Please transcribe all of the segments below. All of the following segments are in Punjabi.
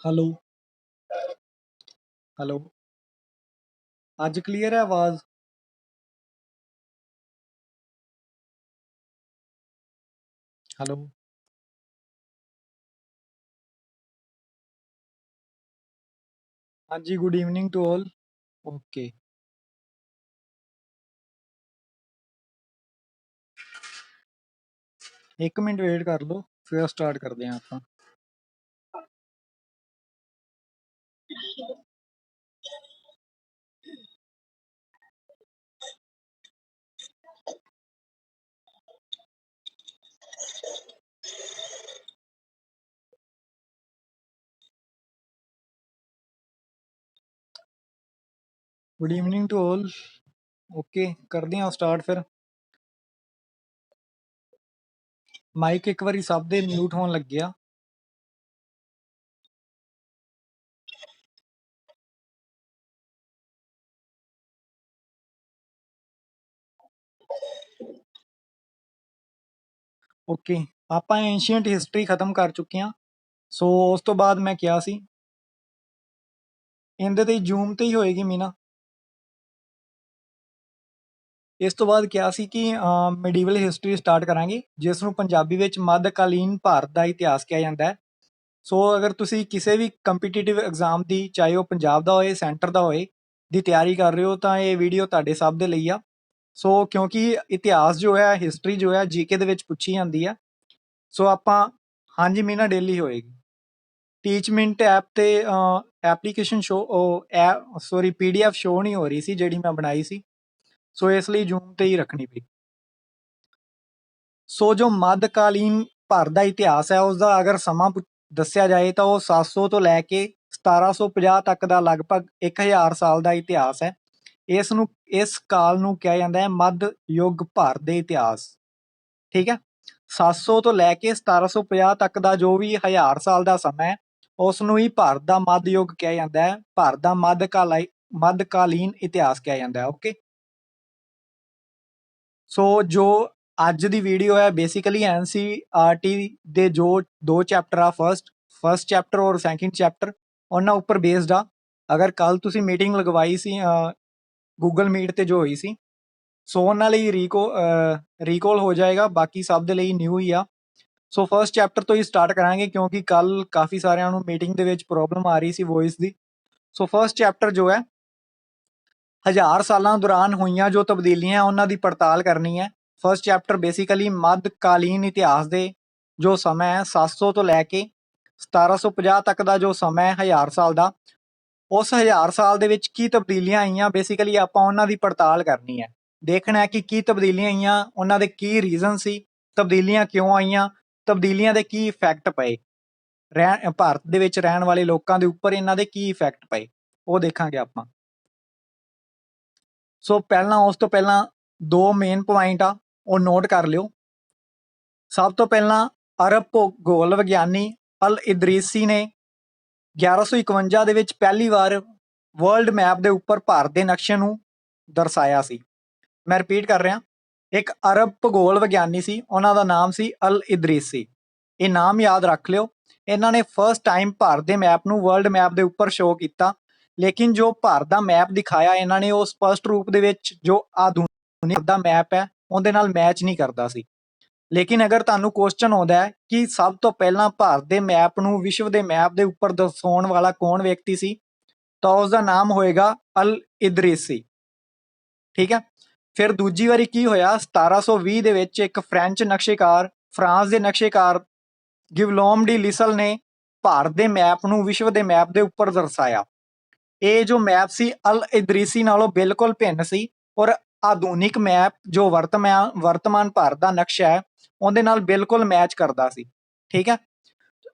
हेलो। हेलो। आज क्लियर है आवाज? हेलो। हाँ जी, good evening to all. Okay, एक मिनट वेट कर लो, फिर स्टार्ट करते हैं ਆਪਾਂ। Good evening to all. Okay, ਕਰਦੇ ਹਾਂ ਸਟਾਰਟ ਫਿਰ। ਮਾਈਕ ਇੱਕ ਵਾਰੀ ਸਭ ਦੇ ਮਿਊਟ ਹੋਣ ਲੱਗਿਆ। ਓਕੇ, ਆਪਾਂ ਐਂਸ਼ੀਅੰਟ ਹਿਸਟਰੀ ਖਤਮ ਕਰ ਚੁੱਕੇ ਹਾਂ। ਸੋ ਉਸ ਤੋਂ ਬਾਅਦ ਮੈਂ ਕਿਹਾ ਸੀ ਇਹਦੇ ਤੇ ਜ਼ੂਮ ਤੇ ਹੀ ਹੋਏਗੀ ਮੀਨਾ। ਇਸ ਤੋਂ ਬਾਅਦ ਕਿਹਾ ਸੀ ਕਿ ਮੈਡੀਵਲ ਹਿਸਟਰੀ ਸਟਾਰਟ ਕਰਾਂਗੇ, ਜਿਸ ਨੂੰ ਪੰਜਾਬੀ ਵਿੱਚ ਮੱਧਕਾਲੀਨ ਭਾਰਤ ਦਾ ਇਤਿਹਾਸ ਕਿਹਾ ਜਾਂਦਾ ਹੈ। ਸੋ ਅਗਰ ਤੁਸੀਂ ਕਿਸੇ ਵੀ ਕੰਪੀਟੀਟਿਵ ਐਗਜ਼ਾਮ ਦੀ, ਚਾਹੇ ਉਹ ਪੰਜਾਬ ਦਾ ਹੋਏ ਸੈਂਟਰ ਦਾ ਹੋਏ, ਦੀ ਤਿਆਰੀ ਕਰ ਰਹੇ ਹੋ ਤਾਂ ਇਹ ਵੀਡੀਓ ਤੁਹਾਡੇ ਸਭ ਦੇ ਲਈ ਆ। ਸੋ ਕਿਉਂਕਿ ਇਤਿਹਾਸ ਜੋ ਹੈ, ਹਿਸਟਰੀ ਜੋ ਹੈ ਜੀਕੇ ਦੇ ਵਿੱਚ ਪੁੱਛੀ ਜਾਂਦੀ ਹੈ। ਸੋ ਆਪਾਂ, ਹਾਂਜੀ ਮੀਨਾ, ਡੇਲੀ ਹੋਏਗੀ। ਟੀਚਮਿੰਟ ਐਪ ਤੇ ਐਪਲੀਕੇਸ਼ਨ ਸੋਰੀ PDF ਸ਼ੋ ਨਹੀਂ ਹੋ ਰਹੀ ਸੀ ਜਿਹੜੀ ਮੈਂ ਬਣਾਈ ਸੀ, ਸੋ ਇਸ ਲਈ ਜ਼ੂਮ ਤੇ ਹੀ ਰੱਖਣੀ ਪਈ। ਸੋ ਜੋ ਮੱਧਕਾਲੀਨ ਭਾਰਤ ਦਾ ਇਤਿਹਾਸ ਹੈ, ਉਸਦਾ ਅਗਰ ਸਮਾਂ ਦੱਸਿਆ ਜਾਏ ਤਾਂ ਉਹ 700 ਤੋਂ ਲੈ ਕੇ 1750 ਤੱਕ ਦਾ ਲਗਭਗ 1000 ਸਾਲ ਦਾ ਇਤਿਹਾਸ ਹੈ। ਇਸ ਕਾਲ ਨੂੰ ਕਿਹਾ ਜਾਂਦਾ ਹੈ ਮੱਧ ਯੁੱਗ ਭਾਰਤ ਦੇ ਇਤਿਹਾਸ। ਠੀਕ ਹੈ, 700 ਤੋਂ ਲੈ ਕੇ 1750 ਤੱਕ ਦਾ ਜੋ ਵੀ 1000 ਸਾਲ ਦਾ ਸਮਾਂ ਹੈ, ਉਸ ਨੂੰ ਹੀ ਭਾਰਤ ਦਾ ਮੱਧ ਯੁੱਗ ਕਿਹਾ ਜਾਂਦਾ ਹੈ। ਭਾਰਤ ਦਾ ਮੱਧਕਾਲੀਨ ਇਤਿਹਾਸ ਕਿਹਾ ਜਾਂਦਾ ਹੈ। ਓਕੇ, ਸੋ ਜੋ ਅੱਜ ਦੀ ਵੀਡੀਓ ਹੈ ਬੇਸਿਕਲੀ NCERT ਦੇ ਜੋ 2 ਚੈਪਟਰ ਆ, ਫਸਟ ਚੈਪਟਰ ਔਰ ਸੈਕਿੰਡ ਚੈਪਟਰ, ਉਹਨਾਂ ਉੱਪਰ ਬੇਸਡ ਆ। ਅਗਰ ਕੱਲ ਤੁਸੀਂ ਮੀਟਿੰਗ ਲਗਵਾਈ ਸੀ ਗੂਗਲ ਮੀਟ ਤੇ ਜੋ ਹੋਈ ਸੀ, ਸੋ ਉਹਨਾਂ ਲਈ ਰੀਕਾਲ ਹੋ ਜਾਏਗਾ, ਬਾਕੀ ਸਭ ਦੇ ਲਈ ਨਿਊ ਹੀ ਆ। ਸੋ ਫਸਟ ਚੈਪਟਰ ਤੋਂ ਹੀ ਸਟਾਰਟ ਕਰਾਂਗੇ ਕਿਉਂਕਿ ਕੱਲ ਕਾਫੀ ਸਾਰਿਆਂ ਨੂੰ ਮੀਟਿੰਗ ਦੇ ਵਿੱਚ ਪ੍ਰੋਬਲਮ ਆ ਰਹੀ ਸੀ ਵੌਇਸ ਦੀ। ਸੋ ਫਸਟ ਚੈਪਟਰ ਜੋ ਹੈ 1000 ਸਾਲਾਂ ਦੌਰਾਨ ਹੋਈਆਂ ਜੋ ਤਬਦੀਲੀਆਂ ਉਹਨਾਂ ਦੀ ਪੜਤਾਲ ਕਰਨੀ ਹੈ। ਫਸਟ ਚੈਪਟਰ ਬੇਸਿਕਲੀ ਮੱਧਕਾਲੀਨ ਇਤਿਹਾਸ ਦੇ ਜੋ ਸਮਾਂ ਹੈ 700 ਤੋਂ ਲੈ ਕੇ 1750 ਤੱਕ ਦਾ ਜੋ ਸਮਾਂ ਹੈ 1000 ਸਾਲ ਦਾ, ਉਸ 1000 ਸਾਲ ਦੇ ਵਿੱਚ ਕੀ ਤਬਦੀਲੀਆਂ ਆਈਆਂ, ਬੇਸਿਕਲੀ ਆਪਾਂ ਉਹਨਾਂ ਦੀ ਪੜਤਾਲ ਕਰਨੀ ਹੈ। ਦੇਖਣਾ ਹੈ ਕਿ ਕੀ ਤਬਦੀਲੀਆਂ ਆਈਆਂ, ਉਹਨਾਂ ਦੇ ਕੀ ਰੀਜ਼ਨ ਸੀ, ਤਬਦੀਲੀਆਂ ਕਿਉਂ ਆਈਆਂ, ਤਬਦੀਲੀਆਂ ਦੇ ਕੀ ਇਫੈਕਟ ਪਏ, ਭਾਰਤ ਦੇ ਵਿੱਚ ਰਹਿਣ ਵਾਲੇ ਲੋਕਾਂ ਦੇ ਉੱਪਰ ਇਹਨਾਂ ਦੇ ਕੀ ਇਫੈਕਟ ਪਏ, ਉਹ ਦੇਖਾਂਗੇ ਆਪਾਂ। ਸੋ ਪਹਿਲਾਂ, ਉਸ ਤੋਂ ਪਹਿਲਾਂ 2 ਮੇਨ ਪੁਆਇੰਟ ਆ, ਉਹ ਨੋਟ ਕਰ ਲਿਓ। ਸਭ ਤੋਂ ਪਹਿਲਾਂ ਅਰਬ ਭੂਗੋਲ ਵਿਗਿਆਨੀ ਅਲ ਇਦਰੀਸੀ ਨੇ 1151 ਦੇ ਵਿੱਚ ਪਹਿਲੀ ਵਾਰ ਵਰਲਡ ਮੈਪ ਦੇ ਉੱਪਰ ਭਾਰਤ ਦੇ ਨਕਸ਼ੇ ਨੂੰ ਦਰਸਾਇਆ ਸੀ। ਮੈਂ ਰਿਪੀਟ ਕਰ ਰਿਹਾ, ਇੱਕ ਅਰਬ ਭੂਗੋਲ ਵਿਗਿਆਨੀ ਸੀ, ਉਹਨਾਂ ਦਾ ਨਾਮ ਸੀ ਅਲ ਇਦਰੀਸੀ। ਇਹ ਨਾਮ ਯਾਦ ਰੱਖ ਲਿਓ। ਇਹਨਾਂ ਨੇ ਫਸਟ ਟਾਈਮ ਭਾਰਤ ਦੇ ਮੈਪ ਨੂੰ ਵਰਲਡ ਮੈਪ ਦੇ ਉੱਪਰ ਸ਼ੋਅ ਕੀਤਾ, ਲੇਕਿਨ ਜੋ ਭਾਰਤ ਦਾ ਮੈਪ ਦਿਖਾਇਆ ਇਹਨਾਂ ਨੇ, ਉਹ ਸਪਸ਼ਟ ਰੂਪ ਦੇ ਵਿੱਚ ਜੋ ਆਧੁਨਿਕ ਦਾ ਮੈਪ ਹੈ ਉਹਦੇ ਨਾਲ ਮੈਚ ਨਹੀਂ ਕਰਦਾ ਸੀ। ਲੇਕਿਨ ਅਗਰ ਤੁਹਾਨੂੰ ਕੁਐਸਚਨ ਆਉਂਦਾ ਹੈ ਕਿ ਸਭ ਤੋਂ ਪਹਿਲਾਂ ਭਾਰਤ ਦੇ ਮੈਪ ਨੂੰ ਵਿਸ਼ਵ ਦੇ ਮੈਪ ਦੇ ਉੱਪਰ ਦਰਸਾਉਣ ਵਾਲਾ ਕੌਣ ਵਿਅਕਤੀ ਸੀ, ਤਾਂ ਉਸਦਾ ਨਾਮ ਹੋਏਗਾ ਅਲ ਇਦਰੀਸੀ। ਠੀਕ ਹੈ, ਫਿਰ ਦੂਜੀ ਵਾਰੀ ਕੀ ਹੋਇਆ, 1720 ਦੇ ਵਿੱਚ ਇੱਕ ਫ੍ਰੈਂਚ ਨਕਸ਼ੇਕਾਰ, ਫਰਾਂਸ ਦੇ ਨਕਸ਼ੇਕਾਰ ਗਿਵਲੌਮ ਡੀ ਲਿਸਲ ਨੇ ਭਾਰਤ ਦੇ ਮੈਪ ਨੂੰ ਵਿਸ਼ਵ ਦੇ ਮੈਪ ਦੇ ਉੱਪਰ ਦਰਸਾਇਆ। ਇਹ ਜੋ ਮੈਪ ਸੀ ਅਲ ਇਦਰੀਸੀ ਨਾਲੋਂ ਬਿਲਕੁਲ ਭਿੰਨ ਸੀ, ਔਰ ਆਧੁਨਿਕ ਮੈਪ ਜੋ ਵਰਤਮਾਨ ਭਾਰਤ ਦਾ ਨਕਸ਼ਾ ਹੈ ਉਹਦੇ ਨਾਲ ਬਿਲਕੁਲ ਮੈਚ ਕਰਦਾ ਸੀ। ਠੀਕ ਹੈ,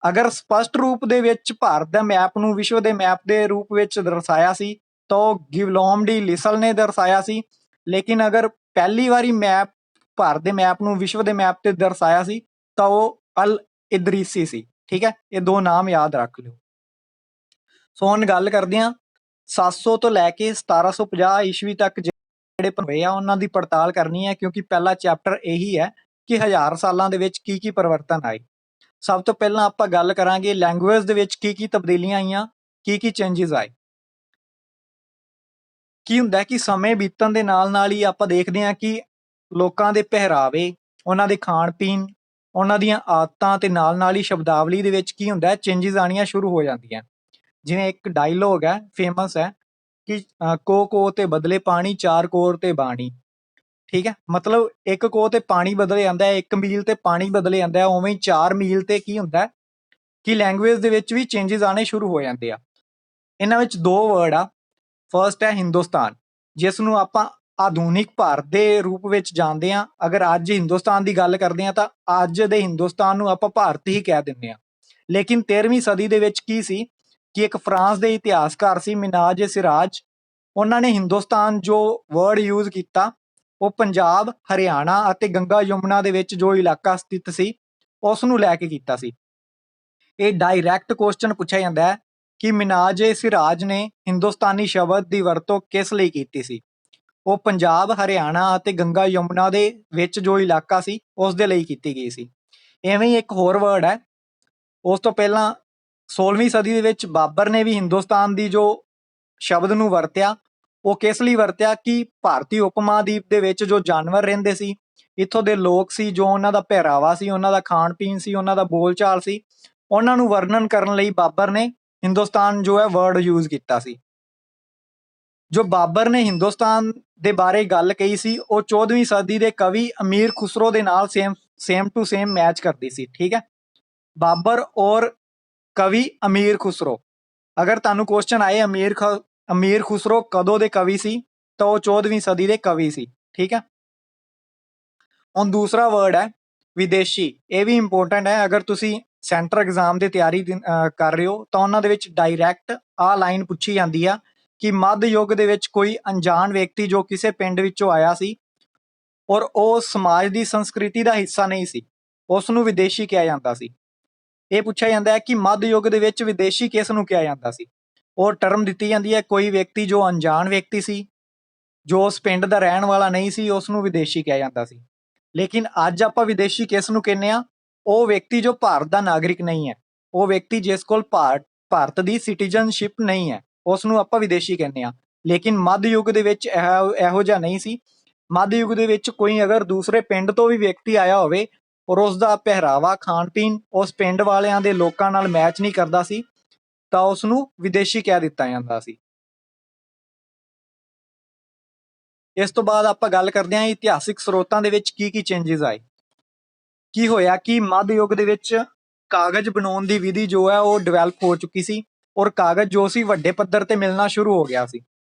ਅਗਰ ਸਪਸ਼ਟ ਰੂਪ ਦੇ ਵਿੱਚ ਭਾਰਤ ਦੇ ਮੈਪ ਨੂੰ ਵਿਸ਼ਵ ਦੇ ਮੈਪ ਦੇ ਰੂਪ ਵਿੱਚ ਦਰਸਾਇਆ ਸੀ ਤਾਂ ਉਹ ਗਿਵਲੌਮ ਡੀ ਲਿਸਲ ਨੇ ਦਰਸਾਇਆ ਸੀ। ਲੇਕਿਨ ਅਗਰ ਪਹਿਲੀ ਵਾਰੀ ਭਾਰਤ ਦੇ ਮੈਪ ਨੂੰ ਵਿਸ਼ਵ ਦੇ ਮੈਪ ਤੇ ਦਰਸਾਇਆ ਸੀ ਤਾਂ ਉਹ ਅਲ ਇਦਰੀਸੀ ਸੀ। ਠੀਕ ਹੈ, ਇਹ 2 ਨਾਮ ਯਾਦ ਰੱਖ ਲਿਓ। ਸੋ ਹੁਣ ਗੱਲ ਕਰਦੇ ਹਾਂ 700 ਤੋਂ ਲੈ ਕੇ 1750 ਈਸਵੀ ਤੱਕ ਜਿਹੜੇ ਹੋਏ ਆ ਉਹਨਾਂ ਦੀ ਪੜਤਾਲ ਕਰਨੀ ਹੈ, ਕਿਉਂਕਿ ਪਹਿਲਾ ਚੈਪਟਰ ਇਹੀ ਹੈ ਕਿ 1000 ਸਾਲਾਂ ਦੇ ਵਿੱਚ ਕੀ ਕੀ ਪਰਿਵਰਤਨ ਆਏ। ਸਭ ਤੋਂ ਪਹਿਲਾਂ ਆਪਾਂ ਗੱਲ ਕਰਾਂਗੇ ਲੈਂਗੁਏਜ ਦੇ ਵਿੱਚ ਕੀ ਤਬਦੀਲੀਆਂ ਆਈਆਂ, ਕੀ ਚੇਂਜਸ ਆਏ। ਕੀ ਹੁੰਦਾ ਕਿ ਸਮੇਂ ਬੀਤਣ ਦੇ ਨਾਲ ਹੀ ਆਪਾਂ ਦੇਖਦੇ ਹਾਂ ਕਿ ਲੋਕਾਂ ਦੇ ਪਹਿਰਾਵੇ, ਉਹਨਾਂ ਦੇ ਖਾਣ ਪੀਣ, ਉਹਨਾਂ ਦੀਆਂ ਆਦਤਾਂ ਤੇ ਨਾਲ ਹੀ ਸ਼ਬਦਾਵਲੀ ਦੇ ਵਿੱਚ ਕੀ ਹੁੰਦਾ ਚੇਂਜਸ ਆਣੀਆਂ ਸ਼ੁਰੂ ਹੋ ਜਾਂਦੀਆਂ। ਜਿਵੇਂ ਇੱਕ ਡਾਇਲੋਗ ਹੈ, ਫੇਮਸ ਹੈ ਕਿ ਕੋ ਤੇ ਬਦਲੇ ਪਾਣੀ, ਚਾਰ ਕੋਰ ਤੇ ਬਾਣੀ। ਠੀਕ ਹੈ, ਮਤਲਬ ਇੱਕ ਕੋਹ ਤੇ ਪਾਣੀ ਬਦਲ ਜਾਂਦਾ ਹੈ, ਇੱਕ ਮੀਲ ਤੇ ਪਾਣੀ ਬਦਲ ਜਾਂਦਾ ਹੈ, ਉਵੇਂ ਹੀ 4 ਮੀਲ ਤੇ ਕੀ ਹੁੰਦਾ ਕਿ ਲੈਂਗੁਏਜ ਦੇ ਵਿੱਚ ਵੀ ਚੇਂਜਸ ਆਣੇ ਸ਼ੁਰੂ ਹੋ ਜਾਂਦੇ ਆ। ਇਹਨਾਂ ਵਿੱਚ ਦੋ ਵਰਡ ਆ। ਫਰਸਟ ਹੈ ਹਿੰਦੁਸਤਾਨ, ਜਿਸ ਨੂੰ ਆਪਾਂ ਆਧੁਨਿਕ ਭਾਰਤ ਦੇ ਰੂਪ ਵਿੱਚ ਜਾਣਦੇ ਹਾਂ। ਅਗਰ ਅੱਜ ਹਿੰਦੁਸਤਾਨ ਦੀ ਗੱਲ ਕਰਦੇ ਹਾਂ ਤਾਂ ਅੱਜ ਦੇ ਹਿੰਦੁਸਤਾਨ ਨੂੰ ਆਪਾਂ ਭਾਰਤ ਹੀ ਕਹਿ ਦਿੰਦੇ ਹਾਂ। ਲੇਕਿਨ 13ਵੀਂ ਸਦੀ ਦੇ ਵਿੱਚ ਕੀ ਸੀ ਕਿ ਇੱਕ ਫਰਾਂਸ ਦੇ ਇਤਿਹਾਸਕਾਰ ਸੀ ਮਿਨਾਜ ਸਿਰਾਜ, ਉਹਨਾਂ ਨੇ ਹਿੰਦੁਸਤਾਨ ਜੋ ਵਰਡ ਯੂਜ਼ ਕੀਤਾ ਉਹ ਪੰਜਾਬ, ਹਰਿਆਣਾ ਅਤੇ ਗੰਗਾ ਯਮੁਨਾ ਦੇ ਵਿੱਚ ਜੋ ਇਲਾਕਾ ਸਥਿਤ ਸੀ ਉਸ ਨੂੰ ਲੈ ਕੇ ਕੀਤਾ ਸੀ। ਇਹ ਡਾਇਰੈਕਟ ਕੁਐਸਚਨ ਪੁੱਛਿਆ ਜਾਂਦਾ ਹੈ ਕਿ ਮਿਨਾਜ ਸਿਰਾਜ ਨੇ ਹਿੰਦੁਸਤਾਨੀ ਸ਼ਬਦ ਦੀ ਵਰਤੋਂ ਕਿਸ ਲਈ ਕੀਤੀ ਸੀ। ਉਹ ਪੰਜਾਬ, ਹਰਿਆਣਾ ਅਤੇ ਗੰਗਾ ਯਮੁਨਾ ਦੇ ਵਿੱਚ ਜੋ ਇਲਾਕਾ ਸੀ ਉਸ ਦੇ ਲਈ ਕੀਤੀ ਗਈ ਸੀ। ਐਵੇਂ ਹੀ ਇੱਕ ਹੋਰ ਵਰਡ ਹੈ, ਉਸ ਤੋਂ ਪਹਿਲਾਂ 16ਵੀਂ ਸਦੀ ਦੇ ਵਿੱਚ ਬਾਬਰ ਨੇ ਵੀ ਹਿੰਦੁਸਤਾਨ ਦੀ ਜੋ ਸ਼ਬਦ ਨੂੰ ਵਰਤਿਆ, ਉਹ ਕਿਸ ਲਈ ਵਰਤਿਆ ਕਿ ਭਾਰਤੀ ਉਪ ਮਹਾਦੀਪ ਦੇ ਵਿੱਚ ਜੋ ਜਾਨਵਰ ਰਹਿੰਦੇ ਸੀ, ਇੱਥੋਂ ਦੇ ਲੋਕ ਸੀ, ਜੋ ਉਹਨਾਂ ਦਾ ਪਹਿਰਾਵਾ ਸੀ, ਉਹਨਾਂ ਦਾ ਖਾਣ ਪੀਣ ਸੀ, ਉਹਨਾਂ ਦਾ ਬੋਲਚਾਲ ਸੀ, ਉਹਨਾਂ ਨੂੰ ਵਰਣਨ ਕਰਨ ਲਈ ਬਾਬਰ ਨੇ ਹਿੰਦੁਸਤਾਨ ਜੋ ਹੈ ਵਰਡ ਯੂਜ਼ ਕੀਤਾ ਸੀ। ਜੋ ਬਾਬਰ ਨੇ ਹਿੰਦੁਸਤਾਨ ਦੇ ਬਾਰੇ ਗੱਲ ਕਹੀ ਸੀ ਉਹ 14ਵੀਂ ਸਦੀ ਦੇ ਕਵੀ ਅਮੀਰ ਖੁਸਰੋ ਦੇ ਨਾਲ ਸੇਮ ਟੂ ਸੇਮ ਮੈਚ ਕਰਦੀ ਸੀ। ਠੀਕ ਹੈ, ਬਾਬਰ ਔਰ ਕਵੀ ਅਮੀਰ ਖੁਸਰੋ। ਅਗਰ ਤੁਹਾਨੂੰ ਕੁਐਸਚਨ ਆਏ ਅਮੀਰ ਖੁਸਰੋ ਕਦੋਂ ਦੇ ਕਵੀ ਸੀ ਤਾਂ ਉਹ 14ਵੀਂ ਸਦੀ ਦੇ ਕਵੀ ਸੀ। ਠੀਕ ਹੈ, ਹੁਣ ਦੂਸਰਾ ਵਰਡ ਹੈ ਵਿਦੇਸ਼ੀ। ਇਹ ਵੀ ਇੰਪੋਰਟੈਂਟ ਹੈ। ਅਗਰ ਤੁਸੀਂ ਸੈਂਟਰ ਐਗਜ਼ਾਮ ਦੀ ਤਿਆਰੀ ਕਰ ਰਹੇ ਹੋ ਤਾਂ ਉਹਨਾਂ ਦੇ ਵਿੱਚ ਡਾਇਰੈਕਟ ਆਹ ਲਾਈਨ ਪੁੱਛੀ ਜਾਂਦੀ ਆ ਕਿ ਮੱਧ ਯੁੱਗ ਦੇ ਵਿੱਚ ਕੋਈ ਅਣਜਾਣ ਵਿਅਕਤੀ ਜੋ ਕਿਸੇ ਪਿੰਡ ਵਿੱਚੋਂ ਆਇਆ ਸੀ ਔਰ ਉਹ ਸਮਾਜ ਦੀ ਸੰਸਕ੍ਰਿਤੀ ਦਾ ਹਿੱਸਾ ਨਹੀਂ ਸੀ, ਉਸ ਨੂੰ ਵਿਦੇਸ਼ੀ ਕਿਹਾ ਜਾਂਦਾ ਸੀ। ਇਹ ਪੁੱਛਿਆ ਜਾਂਦਾ ਹੈ ਕਿ ਮੱਧ ਯੁੱਗ ਦੇ ਵਿੱਚ ਵਿਦੇਸ਼ੀ ਕਿਸ ਨੂੰ ਕਿਹਾ ਜਾਂਦਾ ਸੀ। ਉਹ ਟਰਮ ਦਿੱਤੀ ਜਾਂਦੀ ਹੈ ਕੋਈ ਵਿਅਕਤੀ ਜੋ ਅਣਜਾਣ ਵਿਅਕਤੀ ਸੀ, ਜੋ ਉਸ ਪਿੰਡ ਦਾ ਰਹਿਣ ਵਾਲਾ ਨਹੀਂ ਸੀ, ਉਸ ਨੂੰ ਵਿਦੇਸ਼ੀ ਕਿਹਾ ਜਾਂਦਾ ਸੀ। ਲੇਕਿਨ ਅੱਜ ਆਪਾਂ ਵਿਦੇਸ਼ੀ ਕਿਸ ਨੂੰ ਕਹਿੰਦੇ ਆ? ਉਹ ਵਿਅਕਤੀ ਜੋ ਭਾਰਤ ਦਾ ਨਾਗਰਿਕ ਨਹੀਂ ਹੈ, ਉਹ ਵਿਅਕਤੀ ਜਿਸ ਕੋਲ ਭਾਰਤ ਦੀ ਸਿਟੀਜ਼ਨਸ਼ਿਪ ਨਹੀਂ ਹੈ, ਉਸ ਨੂੰ ਆਪਾਂ ਵਿਦੇਸ਼ੀ ਕਹਿੰਦੇ ਆ। ਲੇਕਿਨ ਮੱਧ ਯੁੱਗ ਦੇ ਵਿੱਚ ਇਹੋ ਜਿਹਾ ਨਹੀਂ ਸੀ। ਮੱਧ ਯੁੱਗ ਦੇ ਵਿੱਚ ਕੋਈ ਅਗਰ ਦੂਸਰੇ ਪਿੰਡ ਤੋਂ ਵੀ ਵਿਅਕਤੀ ਆਇਆ ਹੋਵੇ ਔਰ ਉਸ ਦਾ ਪਹਿਰਾਵਾ, ਖਾਣ ਪੀਣ ਉਸ ਪਿੰਡ ਵਾਲਿਆਂ ਦੇ ਲੋਕਾਂ ਨਾਲ ਮੈਚ ਨਹੀਂ ਕਰਦਾ ਸੀ ਤਾਂ ਉਸ ਨੂੰ ਵਿਦੇਸ਼ੀ ਕਹਿ ਦਿੱਤਾ ਜਾਂਦਾ ਸੀ। ਇਸ ਤੋਂ ਬਾਅਦ ਆਪਾਂ ਗੱਲ ਕਰਦੇ ਹਾਂ ਇਤਿਹਾਸਿਕ ਸਰੋਤਾਂ ਦੇ ਵਿੱਚ ਕੀ ਚੇਂਜਸ ਆਏ। ਕੀ ਹੋਇਆ ਕਿ ਮੱਧ ਯੁੱਗ ਦੇ ਵਿੱਚ ਕਾਗਜ਼ ਬਣਾਉਣ ਦੀ ਵਿਧੀ ਜੋ ਹੈ ਉਹ ਡਿਵੈਲਪ ਹੋ ਚੁੱਕੀ ਸੀ ਔਰ ਕਾਗਜ਼ ਜੋ ਸੀ ਵੱਡੇ ਪੱਧਰ ਤੇ ਮਿਲਣਾ ਸ਼ੁਰੂ ਹੋ ਗਿਆ ਸੀ।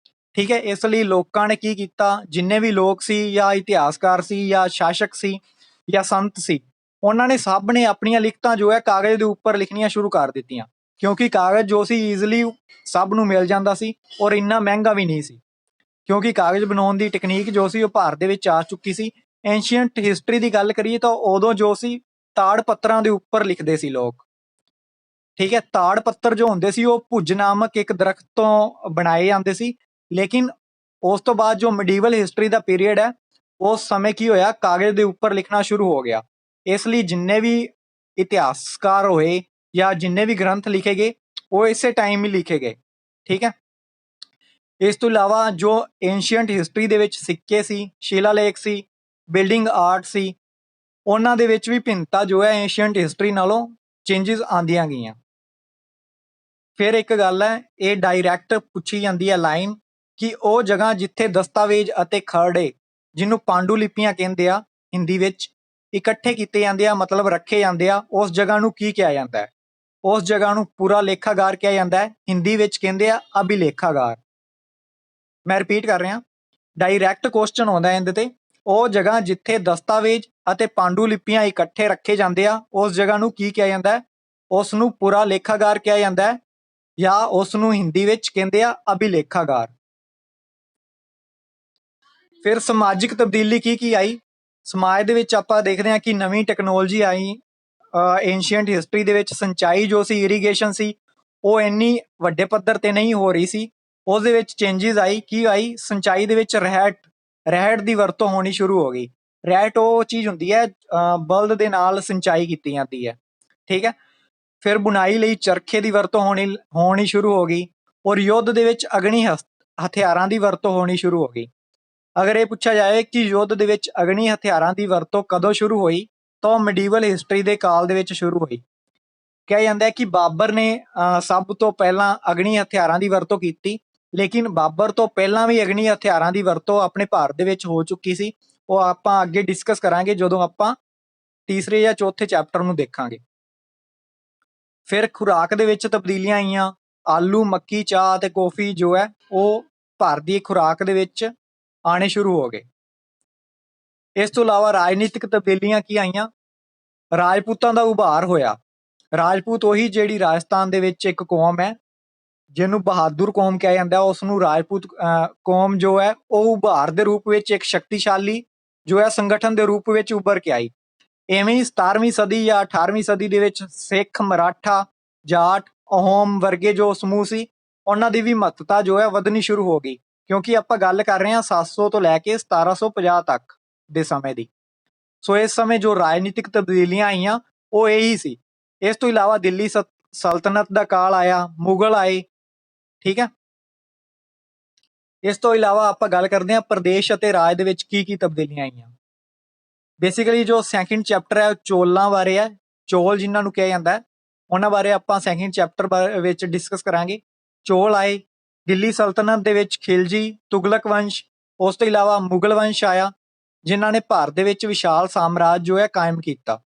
ਠੀਕ ਹੈ, ਇਸ ਲਈ ਲੋਕਾਂ ਨੇ ਕੀ ਕੀਤਾ, ਜਿੰਨੇ ਵੀ ਲੋਕ ਸੀ ਜਾਂ ਇਤਿਹਾਸਕਾਰ ਸੀ ਜਾਂ ਸ਼ਾਸਕ ਸੀ ਜਾਂ ਸੰਤ ਸੀ, ਉਹਨਾਂ ਨੇ ਸਭ ਨੇ ਆਪਣੀਆਂ ਲਿਖਤਾਂ ਜੋ ਹੈ ਕਾਗਜ਼ ਦੇ ਉੱਪਰ ਲਿਖਣੀਆਂ ਸ਼ੁਰੂ ਕਰ ਦਿੱਤੀਆਂ, ਕਿਉਂਕਿ ਕਾਗਜ਼ ਜੋ ਸੀ ਈਜ਼ੀਲੀ ਸਭ ਨੂੰ ਮਿਲ ਜਾਂਦਾ ਸੀ ਔਰ ਇੰਨਾ ਮਹਿੰਗਾ ਵੀ ਨਹੀਂ ਸੀ। ਕਿਉਂਕਿ ਕਾਗਜ਼ ਬਣਾਉਣ ਦੀ ਟੈਕਨੀਕ ਜੋ ਸੀ ਉਹ ਭਾਰਤ ਦੇ ਵਿੱਚ ਆ ਚੁੱਕੀ ਸੀ। ਐਂਸ਼ੀਅੰਟ ਹਿਸਟਰੀ ਦੀ ਗੱਲ ਕਰੀਏ ਤਾਂ ਉਦੋਂ ਜੋ ਸੀ ਤਾੜ ਪੱਤਰਾਂ ਦੇ ਉੱਪਰ ਲਿਖਦੇ ਸੀ ਲੋਕ। ਠੀਕ ਹੈ, ਤਾੜ ਪੱਤਰ ਜੋ ਹੁੰਦੇ ਸੀ ਉਹ ਭੁੱਜ ਨਾਮਕ ਇੱਕ ਦਰਖਤ ਤੋਂ ਬਣਾਏ ਜਾਂਦੇ ਸੀ। ਲੇਕਿਨ ਉਸ ਤੋਂ ਬਾਅਦ ਜੋ ਮਿਡੀਵਲ ਹਿਸਟਰੀ ਦਾ ਪੀਰੀਅਡ ਹੈ ਉਸ ਸਮੇਂ ਕੀ ਹੋਇਆ, ਕਾਗਜ਼ ਦੇ ਉੱਪਰ ਲਿਖਣਾ ਸ਼ੁਰੂ ਹੋ ਗਿਆ। ਇਸ ਲਈ ਜਿੰਨੇ ਵੀ ਇਤਿਹਾਸਕਾਰ ਹੋਏ ਜਾਂ ਜਿੰਨੇ ਵੀ ਗ੍ਰੰਥ ਲਿਖੇ ਗਏ ਉਹ ਇਸੇ ਟਾਈਮ ਹੀ ਲਿਖੇ ਗਏ। ਠੀਕ ਹੈ, ਇਸ ਤੋਂ ਇਲਾਵਾ ਜੋ ਐਂਸ਼ੀਅੰਟ ਹਿਸਟਰੀ ਦੇ ਵਿੱਚ ਸਿੱਕੇ ਸੀ, ਸ਼ਿਲਾਲੇਖ ਸੀ, ਬਿਲਡਿੰਗ ਆਰਟ ਸੀ, ਉਹਨਾਂ ਦੇ ਵਿੱਚ ਵੀ ਭਿੰਨਤਾ ਜੋ ਹੈ ਐਂਸ਼ੀਅੰਟ ਹਿਸਟਰੀ ਨਾਲੋਂ ਚੇਂਜਸ ਆਉਂਦੀਆਂ ਗਈਆਂ। ਫਿਰ ਇੱਕ ਗੱਲ ਹੈ, ਇਹ ਡਾਇਰੈਕਟ ਪੁੱਛੀ ਜਾਂਦੀ ਹੈ ਲਾਈਨ ਕਿ ਉਹ ਜਗ੍ਹਾ ਜਿੱਥੇ ਦਸਤਾਵੇਜ਼ ਅਤੇ ਖਰੜੇ, ਜਿਹਨੂੰ ਪਾਂਡੂ ਲਿਪੀਆਂ ਕਹਿੰਦੇ ਆ ਹਿੰਦੀ ਵਿੱਚ, ਇਕੱਠੇ ਕੀਤੇ ਜਾਂਦੇ ਆ, ਮਤਲਬ ਰੱਖੇ ਜਾਂਦੇ ਆ, ਉਸ ਜਗ੍ਹਾ ਨੂੰ ਕੀ ਕਿਹਾ ਜਾਂਦਾ ਹੈ? ਉਸ ਜਗ੍ਹਾ ਨੂੰ ਪੂਰਾ ਲੇਖਾਗਾਰ ਕਿਹਾ ਜਾਂਦਾ ਹੈ। ਹਿੰਦੀ ਵਿੱਚ ਕਹਿੰਦੇ ਆ ਅਭਿਲੇਖਾਗਾਰ। ਮੈਂ ਰਿਪੀਟ ਕਰ ਰਿਹਾ, ਡਾਇਰੈਕਟ ਕੁਐਸਚਨ ਆਉਂਦਾ ਇਹਦੇ ਤੇ, ਉਹ ਜਗ੍ਹਾ ਜਿੱਥੇ ਦਸਤਾਵੇਜ਼ ਅਤੇ ਪਾਂਡੂ ਲਿਪੀਆਂ ਇਕੱਠੇ ਰੱਖੇ ਜਾਂਦੇ ਆ ਉਸ ਜਗ੍ਹਾ ਨੂੰ ਕੀ ਕਿਹਾ ਜਾਂਦਾ ਹੈ? ਉਸ ਨੂੰ ਪੂਰਾ ਲੇਖਾਗਾਰ ਕਿਹਾ ਜਾਂਦਾ ਹੈ ਜਾਂ ਉਸ ਨੂੰ ਹਿੰਦੀ ਵਿੱਚ ਕਹਿੰਦੇ ਆ ਅਭਿਲੇਖਾਗਾਰ। ਫਿਰ ਸਮਾਜਿਕ ਤਬਦੀਲੀ ਕੀ ਆਈ ਸਮਾਜ ਦੇ ਵਿੱਚ? ਆਪਾਂ ਦੇਖਦੇ ਹਾਂ ਕਿ ਨਵੀਂ ਟੈਕਨੋਲੋਜੀ ਆਈ। ਐਂਸ਼ੀਅੰਟ ਹਿਸਟਰੀ ਦੇ ਵਿੱਚ ਸਿੰਚਾਈ ਜੋ ਸੀ, ਇਰੀਗੇਸ਼ਨ ਸੀ, ਉਹ ਇੰਨੀ ਵੱਡੇ ਪੱਧਰ ਤੇ ਨਹੀਂ ਹੋ ਰਹੀ ਸੀ। ਉਸ ਦੇ ਵਿੱਚ ਚੇਂਜਸ ਆਈ। ਕੀ ਆਈ? ਸਿੰਚਾਈ ਦੇ ਵਿੱਚ ਰਹਿੜ ਦੀ ਵਰਤੋਂ ਹੋਣੀ ਸ਼ੁਰੂ ਹੋ ਗਈ। ਰਹਿਟ ਉਹ ਚੀਜ਼ ਹੁੰਦੀ ਹੈ ਬਲਦ ਦੇ ਨਾਲ ਸਿੰਚਾਈ ਕੀਤੀ ਜਾਂਦੀ ਹੈ। ਠੀਕ ਹੈ। ਫਿਰ ਬੁਣਾਈ ਲਈ ਚਰਖੇ ਦੀ ਵਰਤੋਂ ਹੋਣੀ ਸ਼ੁਰੂ ਹੋ ਗਈ, ਔਰ ਯੁੱਧ ਦੇ ਵਿੱਚ ਅਗਨੀ ਹਥਿਆਰਾਂ ਦੀ ਵਰਤੋਂ ਹੋਣੀ ਸ਼ੁਰੂ ਹੋ ਗਈ। ਅਗਰ ਇਹ ਪੁੱਛਿਆ ਜਾਏ ਕਿ ਯੁੱਧ ਦੇ ਵਿੱਚ ਅਗਨੀ ਹਥਿਆਰਾਂ ਦੀ ਵਰਤੋਂ ਕਦੋਂ ਸ਼ੁਰੂ ਹੋਈ, ਤਾਂ ਉਹ ਮਿਡੀਵਲ ਹਿਸਟਰੀ ਦੇ ਕਾਲ ਦੇ ਵਿੱਚ ਸ਼ੁਰੂ ਹੋਈ। ਕਿਹਾ ਜਾਂਦਾ ਹੈ ਕਿ ਬਾਬਰ ਨੇ ਸਭ ਤੋਂ ਪਹਿਲਾਂ ਅਗਨੀ ਹਥਿਆਰਾਂ ਦੀ ਵਰਤੋਂ ਕੀਤੀ, ਲੇਕਿਨ ਬਾਬਰ ਤੋਂ ਪਹਿਲਾਂ ਵੀ ਅਗਨੀ ਹਥਿਆਰਾਂ ਦੀ ਵਰਤੋਂ ਆਪਣੇ ਭਾਰਤ ਦੇ ਵਿੱਚ ਹੋ ਚੁੱਕੀ ਸੀ। ਉਹ ਆਪਾਂ ਅੱਗੇ ਡਿਸਕਸ ਕਰਾਂਗੇ ਜਦੋਂ ਆਪਾਂ ਤੀਸਰੇ ਜਾਂ ਚੌਥੇ ਚੈਪਟਰ ਨੂੰ ਦੇਖਾਂਗੇ। ਫਿਰ ਖੁਰਾਕ ਦੇ ਵਿੱਚ ਤਬਦੀਲੀਆਂ ਆਈਆਂ। ਆਲੂ, ਮੱਕੀ, ਚਾਹ ਅਤੇ ਕੌਫੀ ਜੋ ਹੈ ਉਹ ਭਾਰਤ ਦੀ ਖੁਰਾਕ ਦੇ ਵਿੱਚ ਆਣੇ ਸ਼ੁਰੂ ਹੋ ਗਏ। ਇਸ ਤੋਂ ਇਲਾਵਾ ਰਾਜਨੀਤਿਕ ਤਬਦੀਲੀਆਂ ਕੀ ਆਈਆਂ? ਰਾਜਪੂਤਾਂ ਦਾ ਉਭਾਰ ਹੋਇਆ। ਰਾਜਪੂਤ ਉਹੀ ਜਿਹੜੀ ਰਾਜਸਥਾਨ ਦੇ ਵਿੱਚ ਇੱਕ ਕੌਮ ਹੈ ਜਿਹਨੂੰ ਬਹਾਦੁਰ ਕੌਮ ਕਿਹਾ ਜਾਂਦਾ, ਉਸ ਨੂੰ ਰਾਜਪੂਤ ਕੌਮ ਜੋ ਹੈ ਉਹ ਉਭਾਰ ਦੇ ਰੂਪ ਵਿੱਚ ਇੱਕ ਸ਼ਕਤੀਸ਼ਾਲੀ ਜੋ ਹੈ ਸੰਗਠਨ ਦੇ ਰੂਪ ਵਿੱਚ ਉੱਭਰ ਕੇ ਆਈ। ਐਵੇਂ ਹੀ 17ਵੀਂ ਸਦੀ ਜਾਂ 18ਵੀਂ ਸਦੀ ਦੇ ਵਿੱਚ ਸਿੱਖ, ਮਰਾਠਾ, ਜਾਟ, ਅਹੋਮ ਵਰਗੇ ਜੋ ਸਮੂਹ ਸੀ ਉਹਨਾਂ ਦੀ ਵੀ ਮਹੱਤਤਾ ਜੋ ਹੈ ਵਧਣੀ ਸ਼ੁਰੂ ਹੋ ਗਈ, ਕਿਉਂਕਿ ਆਪਾਂ ਗੱਲ ਕਰ ਰਹੇ ਹਾਂ 700 ਤੋਂ ਲੈ ਕੇ 1750 ਤੱਕ ਦੇ ਸਮੇਂ ਦੀ। ਸੋ ਇਸ ਸਮੇਂ ਜੋ ਰਾਜਨੀਤਿਕ ਤਬਦੀਲੀਆਂ ਆਈਆਂ ਉਹ ਇਹੀ ਸੀ। ਇਸ ਤੋਂ ਇਲਾਵਾ ਦਿੱਲੀ ਸਲਤਨਤ ਦਾ ਕਾਲ ਆਇਆ, ਮੁਗਲ ਆਏ, ਠੀਕ ਹੈ। ਇਸ ਤੋਂ ਇਲਾਵਾ ਆਪਾਂ ਗੱਲ ਕਰਦੇ ਹਾਂ ਪ੍ਰਦੇਸ਼ ਅਤੇ ਰਾਜ ਦੇ ਵਿੱਚ ਕੀ ਕੀ ਤਬਦੀਲੀਆਂ ਆਈਆਂ। ਬੇਸਿਕਲੀ ਜੋ ਸੈਕਿੰਡ ਚੈਪਟਰ ਹੈ ਚੋਲਾਂ ਬਾਰੇ ਹੈ। ਚੋਲ ਜਿਨ੍ਹਾਂ ਨੂੰ ਕਿਹਾ ਜਾਂਦਾ ਉਹਨਾਂ ਬਾਰੇ ਆਪਾਂ ਸੈਕਿੰਡ ਚੈਪਟਰ ਵਿੱਚ ਡਿਸਕਸ ਕਰਾਂਗੇ। ਚੋਲ ਆਏ, ਦਿੱਲੀ ਸਲਤਨਤ ਦੇ ਵਿੱਚ ਖਿਲਜੀ, ਤੁਗਲਕ ਵੰਸ਼, ਉਸ ਤੋਂ ਇਲਾਵਾ ਮੁਗਲ ਵੰਸ਼ ਆਇਆ ਜਿਨ੍ਹਾਂ ਨੇ ਭਾਰਤ ਦੇ ਵਿੱਚ ਵਿਸ਼ਾਲ ਸਾਮਰਾਜ ਜੋ ਹੈ ਕਾਇਮ ਕੀਤਾ,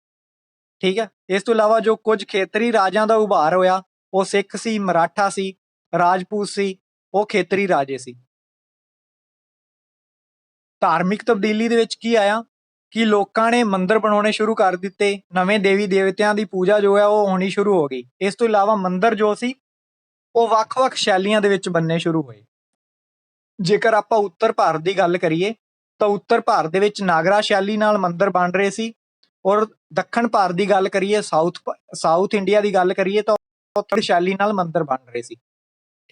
ਠੀਕ ਹੈ। ਇਸ ਤੋਂ ਇਲਾਵਾ ਜੋ ਕੁਝ ਖੇਤਰੀ ਰਾਜਾਂ ਦਾ ਉਭਾਰ ਹੋਇਆ ਉਹ ਸਿੱਖ ਸੀ, ਮਰਾਠਾ ਸੀ, ਰਾਜਪੂਤ ਸੀ, ਉਹ ਖੇਤਰੀ ਰਾਜੇ ਸੀ। ਧਾਰਮਿਕ ਤਬਦੀਲੀ ਦੇ ਵਿੱਚ ਕੀ ਆਇਆ ਕਿ ਲੋਕਾਂ ਨੇ ਮੰਦਿਰ ਬਣਾਉਣੇ ਸ਼ੁਰੂ ਕਰ ਦਿੱਤੇ, ਨਵੇਂ ਦੇਵੀ ਦੇਵਤਿਆਂ ਦੀ ਪੂਜਾ ਜੋ ਹੈ ਉਹ ਹੋਣੀ ਸ਼ੁਰੂ ਹੋ ਗਈ। ਇਸ ਤੋਂ ਇਲਾਵਾ ਮੰਦਿਰ ਜੋ ਸੀ ਉਹ ਵੱਖ-ਵੱਖ ਸ਼ੈਲੀਆਂ ਦੇ ਵਿੱਚ ਬਣਨੇ ਸ਼ੁਰੂ ਹੋਏ। ਜੇਕਰ ਆਪਾਂ ਉੱਤਰ ਭਾਰਤ ਦੀ ਗੱਲ ਕਰੀਏ ਤਾਂ ਉੱਤਰ ਭਾਰਤ ਦੇ ਵਿੱਚ ਨਾਗਰਾ ਸ਼ੈਲੀ ਨਾਲ ਮੰਦਿਰ ਬਣ ਰਹੇ ਸੀ, ਔਰ ਦੱਖਣ ਭਾਰਤ ਦੀ ਗੱਲ ਕਰੀਏ, ਸਾਊਥ ਇੰਡੀਆ ਦੀ ਗੱਲ ਕਰੀਏ ਤਾਂ ਉੱਤਰ ਸ਼ੈਲੀ ਨਾਲ ਮੰਦਿਰ ਬਣ ਰਹੇ ਸੀ,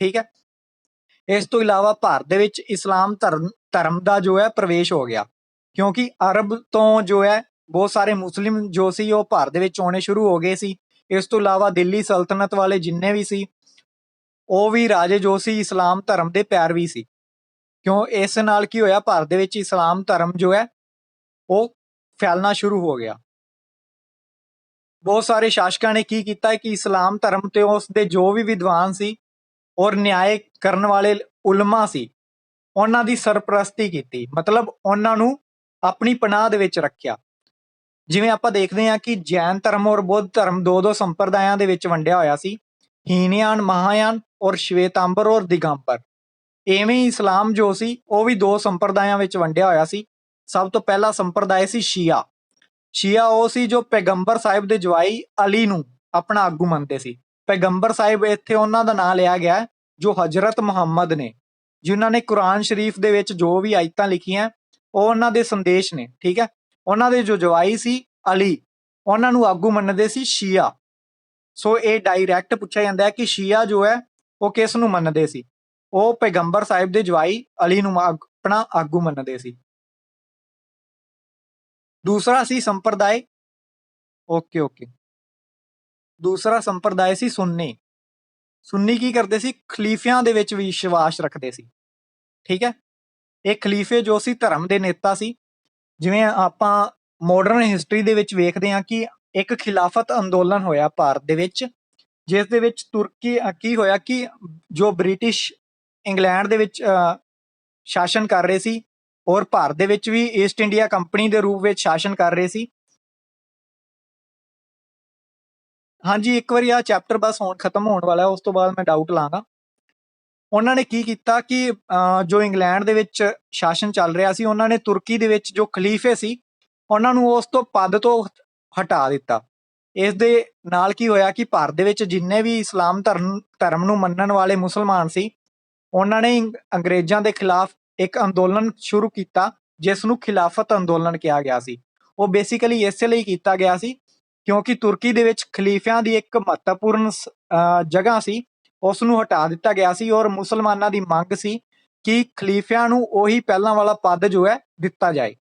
ਠੀਕ ਹੈ। ਇਸ ਤੋਂ ਇਲਾਵਾ ਭਾਰਤ ਦੇ ਵਿੱਚ ਇਸਲਾਮ ਧਰਮ ਦਾ ਜੋ ਹੈ ਪ੍ਰਵੇਸ਼ ਹੋ ਗਿਆ, ਕਿਉਂਕਿ ਅਰਬ ਤੋਂ ਜੋ ਹੈ ਬਹੁਤ ਸਾਰੇ ਮੁਸਲਿਮ ਜੋ ਸੀ ਉਹ ਭਾਰਤ ਦੇ ਵਿੱਚ ਆਉਣੇ ਸ਼ੁਰੂ ਹੋ ਗਏ ਸੀ। ਇਸ ਤੋਂ ਇਲਾਵਾ ਦਿੱਲੀ ਸਲਤਨਤ ਵਾਲੇ ਜਿੰਨੇ ਵੀ ਸੀ ਉਹ ਵੀ ਰਾਜੇ ਜੋ ਸੀ ਇਸਲਾਮ ਧਰਮ ਦੇ ਪੈਰਵੀ ਸੀ। ਕਿਉਂ? ਇਸ ਨਾਲ ਕੀ ਹੋਇਆ, ਭਾਰਤ ਦੇ ਵਿੱਚ ਇਸਲਾਮ ਧਰਮ ਜੋ ਹੈ ਉਹ ਫੈਲਣਾ ਸ਼ੁਰੂ ਹੋ ਗਿਆ। ਬਹੁਤ ਸਾਰੇ ਸ਼ਾਸਕਾਂ ਨੇ ਕੀ ਕੀਤਾ ਕਿ ਇਸਲਾਮ ਧਰਮ ਤੇ ਉਸ ਦੇ ਜੋ ਵੀ ਵਿਦਵਾਨ ਸੀ ਔਰ ਨਿਆਂ ਕਰਨ ਵਾਲੇ ਉਲਮਾ ਸੀ ਉਹਨਾਂ ਦੀ ਸਰਪ੍ਰਸਤੀ ਕੀਤੀ, ਮਤਲਬ ਉਹਨਾਂ ਨੂੰ ਆਪਣੀ ਪਨਾਹ ਦੇ ਵਿੱਚ ਰੱਖਿਆ। ਜਿਵੇਂ ਆਪਾਂ ਦੇਖਦੇ ਹਾਂ ਕਿ ਜੈਨ ਧਰਮ ਔਰ ਬੁੱਧ ਧਰਮ ਦੋ ਸੰਪਰਦਾਇਆਂ ਦੇ ਵਿੱਚ ਵੰਡਿਆ ਹੋਇਆ ਸੀ, ਹੀਨਯਾਨ, ਮਹਾਯਾਨ ਔਰ ਸ਼ਵੇਤਾਂਬਰ ਔਰ ਦਿਗੰਬਰ। ਐਵੇਂ ਹੀ ਇਸਲਾਮ ਜੋ ਸੀ ਉਹ ਵੀ ਦੋ ਸੰਪਰਦਾਇਆਂ ਵਿੱਚ ਵੰਡਿਆ ਹੋਇਆ ਸੀ। ਸਭ ਤੋਂ ਪਹਿਲਾ ਸੰਪਰਦਾਇ ਸੀ ਸ਼ੀਆ। ਸ਼ੀਆ ਉਹ ਸੀ ਜੋ ਪੈਗੰਬਰ ਸਾਹਿਬ ਦੇ ਜਵਾਈ ਅਲੀ ਨੂੰ ਆਪਣਾ ਆਗੂ ਮੰਨਦੇ ਸੀ। ਪੈਗੰਬਰ ਸਾਹਿਬ ਇੱਥੇ ਉਹਨਾਂ ਦਾ ਨਾਂ ਲਿਆ ਗਿਆ ਜੋ ਹਜ਼ਰਤ ਮੁਹੰਮਦ ਨੇ, ਜਿਨ੍ਹਾਂ ਨੇ ਕੁਰਾਨ ਸ਼ਰੀਫ ਦੇ ਵਿੱਚ ਜੋ ਵੀ ਆਇਤਾਂ ਲਿਖੀਆਂ ਉਹ ਉਹਨਾਂ ਦੇ ਸੰਦੇਸ਼ ਨੇ, ਠੀਕ ਹੈ। ਉਹਨਾਂ ਦੇ ਜੋ ਜਵਾਈ ਸੀ ਅਲੀ, ਉਹਨਾਂ ਨੂੰ ਆਗੂ ਮੰਨਦੇ ਸੀ ਸ਼ੀਆ। ਸੋ ਇਹ ਡਾਇਰੈਕਟ ਪੁੱਛਿਆ ਜਾਂਦਾ ਹੈ ਕਿ ਸ਼ੀਆ ਜੋ ਹੈ ਉਹ ਕਿਸ ਨੂੰ ਮੰਨਦੇ ਸੀ? ਉਹ ਪੈਗੰਬਰ ਸਾਹਿਬ ਦੇ ਜਵਾਈ ਅਲੀ ਨੂੰ ਆਪਣਾ ਆਗੂ ਮੰਨਦੇ ਸੀ। ਦੂਸਰਾ ਸੀ ਸੰਪਰਦਾਇ ਦੂਸਰਾ ਸੰਪਰਦਾਇ ਸੀ ਸੁੰਨੀ। ਸੁੰਨੀ ਕੀ ਕਰਦੇ ਸੀ? ਖਲੀਫਿਆਂ ਦੇ ਵਿੱਚ ਵਿਸ਼ਵਾਸ ਰੱਖਦੇ ਸੀ, ਠੀਕ ਹੈ। ਇਹ ਖਲੀਫੇ ਜੋ ਸੀ ਧਰਮ ਦੇ ਨੇਤਾ ਸੀ। ਜਿਵੇਂ ਆਪਾਂ ਮਾਡਰਨ ਹਿਸਟਰੀ ਦੇ ਵਿੱਚ ਵੇਖਦੇ ਹਾਂ ਕਿ ਇੱਕ ਖਿਲਾਫਤ ਅੰਦੋਲਨ ਹੋਇਆ ਭਾਰਤ ਦੇ ਵਿੱਚ, ਜਿਸ ਦੇ ਵਿੱਚ ਤੁਰਕੀ ਕੀ ਹੋਇਆ ਕਿ ਜੋ ਬ੍ਰਿਟਿਸ਼ ਇੰਗਲੈਂਡ ਦੇ ਵਿੱਚ ਸ਼ਾਸਨ ਕਰ ਰਹੇ ਸੀ ਔਰ ਭਾਰਤ ਦੇ ਵਿੱਚ ਵੀ ਈਸਟ ਇੰਡੀਆ ਕੰਪਨੀ ਦੇ ਰੂਪ ਵਿੱਚ ਸ਼ਾਸਨ ਕਰ ਰਹੇ ਸੀ। ਹਾਂਜੀ, ਇੱਕ ਵਾਰੀ ਆਹ ਚੈਪਟਰ ਬਸ ਹੁਣ ਖਤਮ ਹੋਣ ਵਾਲਾ, ਉਸ ਤੋਂ ਬਾਅਦ ਮੈਂ ਡਾਊਟ ਲਾਂਗਾ। ਉਹਨਾਂ ਨੇ ਕੀ ਕੀਤਾ ਕਿ ਜੋ ਇੰਗਲੈਂਡ ਦੇ ਵਿੱਚ ਸ਼ਾਸਨ ਚੱਲ ਰਿਹਾ ਸੀ ਉਹਨਾਂ ਨੇ ਤੁਰਕੀ ਦੇ ਵਿੱਚ ਜੋ ਖਲੀਫੇ ਸੀ ਉਹਨਾਂ ਨੂੰ ਉਸ ਤੋਂ ਪਦ ਤੋਂ ਹਟਾ ਦਿੱਤਾ। ਇਸ ਦੇ ਨਾਲ ਕੀ ਹੋਇਆ ਕਿ ਭਾਰਤ ਦੇ ਵਿੱਚ ਜਿੰਨੇ ਵੀ ਇਸਲਾਮ ਧਰਮ ਨੂੰ ਮੰਨਣ ਵਾਲੇ ਮੁਸਲਮਾਨ ਸੀ ਉਹਨਾਂ ਨੇ ਅੰਗਰੇਜ਼ਾਂ ਦੇ ਖਿਲਾਫ ਇੱਕ ਅੰਦੋਲਨ ਸ਼ੁਰੂ ਕੀਤਾ ਜਿਸ ਨੂੰ ਖਿਲਾਫਤ ਅੰਦੋਲਨ ਕਿਹਾ ਗਿਆ ਸੀ। ਉਹ ਬੇਸਿਕਲੀ ਇਸੇ ਲਈ ਕੀਤਾ ਗਿਆ ਸੀ ਕਿਉਂਕਿ ਤੁਰਕੀ ਦੇ ਵਿੱਚ ਖਲੀਫਿਆਂ ਦੀ ਇੱਕ ਮਹੱਤਵਪੂਰਨ ਜਗ੍ਹਾ ਸੀ, ਉਸ ਨੂੰ ਹਟਾ ਦਿੱਤਾ ਗਿਆ ਸੀ ਔਰ ਮੁਸਲਮਾਨਾਂ ਦੀ ਮੰਗ ਸੀ ਕਿ ਖਲੀਫਿਆਂ ਨੂੰ ਉਹੀ ਪਹਿਲਾਂ ਵਾਲਾ ਪਦ ਜੋ ਹੈ ਦਿੱਤਾ ਜਾਏ।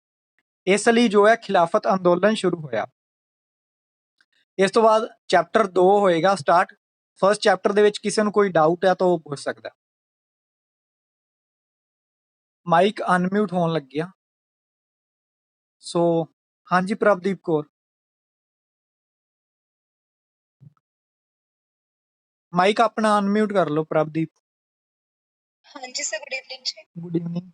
ਇਸ ਲਈ ਜੋ ਹੈ ਖਿਲਾਫਤ ਅੰਦੋਲਨ ਸ਼ੁਰੂ ਹੋਇਆ। ਇਸ ਤੋਂ ਬਾਅਦ ਚੈਪਟਰ 2 ਹੋਏਗਾ ਸਟਾਰਟ। ਫਸਟ ਚੈਪਟਰ ਦੇ ਵਿੱਚ ਕਿਸੇ ਨੂੰ ਕੋਈ ਡਾਊਟ ਹੈ ਤਾਂ ਉਹ ਪੁੱਛ ਸਕਦਾ। ਮਾਈਕ ਅਨਮਿਊਟ ਹੋਣ ਲੱਗਿਆ। ਸੋ ਹਾਂਜੀ ਪ੍ਰਭਦੀਪ ਕੌਰ, ਮਾਈਕ ਆਪਣਾ ਅਨਮਿਊਟ ਕਰ ਲਓ ਪ੍ਰਭਦੀਪ। ਹਾਂਜੀ ਸਰ, ਗੁੱਡ ਇਵਨਿੰਗ ਜੀ। Good evening.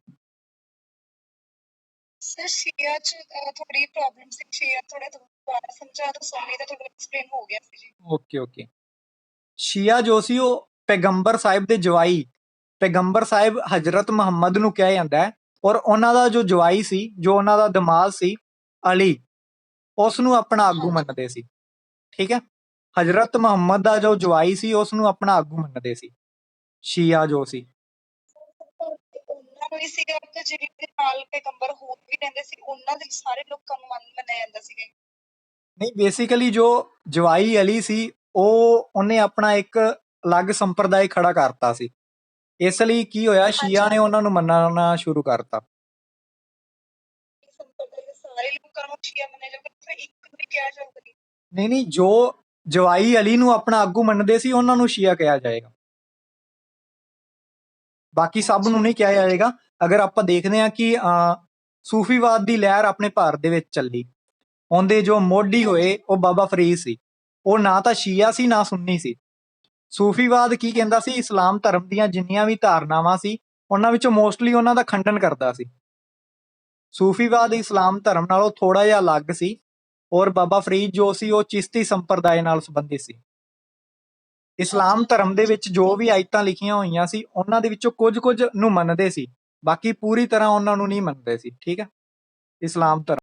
ਸਰ ਸ਼ੀਆ ਚ ਥੋੜੀ ਪ੍ਰੋਬਲਮ ਸੀ, ਸ਼ੀਆ ਥੋੜਾ ਦੁਬਾਰਾ ਸਮਝਾ ਦੋ, ਸੋਨੀ ਦਾ ਥੋੜਾ ਐਕਸਪਲੇਨ ਹੋ ਗਿਆ ਸੀ ਜੀ। ਓਕੇ। ਸ਼ੀਆ ਜੋ ਸੀ ਉਹ ਪੈਗੰਬਰ ਸਾਹਿਬ ਦੇ ਜਵਾਈ, ਪੈਗੰਬਰ ਸਾਹਿਬ ਹਜ਼ਰਤ ਮੁਹੰਮਦ ਨੂੰ ਕਿਹਾ ਜਾਂਦਾ ਹੈ, ਔਰ ਉਹਨਾਂ ਦਾ ਜੋ ਜਵਾਈ ਸੀ, ਜੋ ਉਹਨਾਂ ਦਾ ਦਮਾਦ ਸੀ ਅਲੀ, ਉਸ ਨੂੰ ਆਪਣਾ ਆਗੂ ਮੰਨਦੇ ਸੀ। ਠੀਕ ਹੈ, ਹਜ਼ਰਤ ਮੁਹੰਮਦ ਦਾ ਜੋ ਜਵਾਈ ਸੀ ਉਸ ਨੂੰ ਆਪਣਾ ਆਗੂ ਮੰਨਦੇ ਸੀ ਸ਼ੀਆ ਜੋ ਸੀ। ਉਹਨਾਂ ਨੂੰ ਹੀ ਸੀਗਾ ਕਿ ਜਿਹੜੇ ਨਾਲ ਪੈਗੰਬਰ ਹੋਰ ਵੀ ਰਹਿੰਦੇ ਸੀ, ਉਹਨਾਂ ਦੇ ਸਾਰੇ ਲੋਕਾਂ ਨੂੰ ਮੰਨਿਆ ਜਾਂਦਾ ਸੀਗਾ। ਨਹੀਂ, ਬੇਸਿਕਲੀ ਜੋ ਜਵਾਈ ਅਲੀ ਸੀ ਉਹਨੇ ਆਪਣਾ ਇੱਕ ਅਲੱਗ ਸੰਪਰਦਾਇ ਖੜਾ ਕਰਤਾ ਸੀ, ਇਸ ਲਈ ਕੀ ਹੋਇਆ, ਸ਼ੀਆ ਨੇ ਉਹਨਾਂ ਨੂੰ ਮੰਨਣਾ ਸ਼ੁਰੂ ਕਰਤਾ। ਸਾਰੇ ਲੋਕਾਂ ਨੂੰ ਸ਼ੀਆ ਮੰਨਿਆ ਜਾਊਗਾ, ਫਿਰ ਇੱਕ ਨੂੰ ਹੀ ਕਿਹਾ ਜਾਊਗਾ? ਨਹੀਂ, ਜੋ ਜਵਾਈ ਅਲੀ ਨੂੰ ਆਪਣਾ ਆਗੂ ਮੰਨਦੇ ਸੀ ਉਹਨਾਂ ਨੂੰ ਸ਼ੀਆ ਕਿਹਾ ਜਾਏਗਾ, ਬਾਕੀ ਸਭ ਨੂੰ ਨਹੀਂ ਕਿਹਾ ਜਾਏਗਾ। ਅਗਰ ਆਪਾਂ ਦੇਖਦੇ ਹਾਂ ਕਿ ਸੂਫੀਵਾਦ ਦੀ ਲਹਿਰ ਆਪਣੇ ਭਾਰਤ ਦੇ ਵਿੱਚ ਚੱਲੀ, ਉਹਦੇ ਜੋ ਮੋਢੀ ਹੋਏ ਉਹ ਬਾਬਾ ਫਰੀਦ ਸੀ। ਉਹ ਨਾ ਤਾਂ ਸ਼ੀਆ ਸੀ ਨਾ ਸੁੰਨੀ ਸੀ। ਸੂਫੀਵਾਦ ਕੀ ਕਹਿੰਦਾ ਸੀ, ਇਸਲਾਮ ਧਰਮ ਦੀਆਂ ਜਿੰਨੀਆਂ ਵੀ ਧਾਰਨਾਵਾਂ ਸੀ ਉਹਨਾਂ ਵਿੱਚੋਂ ਮੋਸਟਲੀ ਉਹਨਾਂ ਦਾ ਖੰਡਨ ਕਰਦਾ ਸੀ। ਸੂਫੀਵਾਦ ਇਸਲਾਮ ਧਰਮ ਨਾਲੋਂ ਥੋੜਾ ਜਿਹਾ ਅਲੱਗ ਸੀ, ਔਰ ਬਾਬਾ ਫਰੀਦ ਜੋ ਸੀ ਉਹ ਚਿਸ਼ਤੀ ਸੰਪਰਦਾਇ ਨਾਲ ਸੰਬੰਧਿਤ ਸੀ। ਇਸਲਾਮ ਧਰਮ ਦੇ ਵਿੱਚ ਜੋ ਵੀ ਆਇਤਾਂ ਲਿਖੀਆਂ ਹੋਈਆਂ ਸੀ ਉਹਨਾਂ ਦੇ ਵਿੱਚੋਂ ਕੁਝ ਨੂੰ ਮੰਨਦੇ ਸੀ, ਬਾਕੀ ਪੂਰੀ ਤਰ੍ਹਾਂ ਉਹਨਾਂ ਨੂੰ ਨਹੀਂ ਮੰਨਦੇ ਸੀ। ਠੀਕ ਹੈ, ਇਸਲਾਮ ਧਰਮ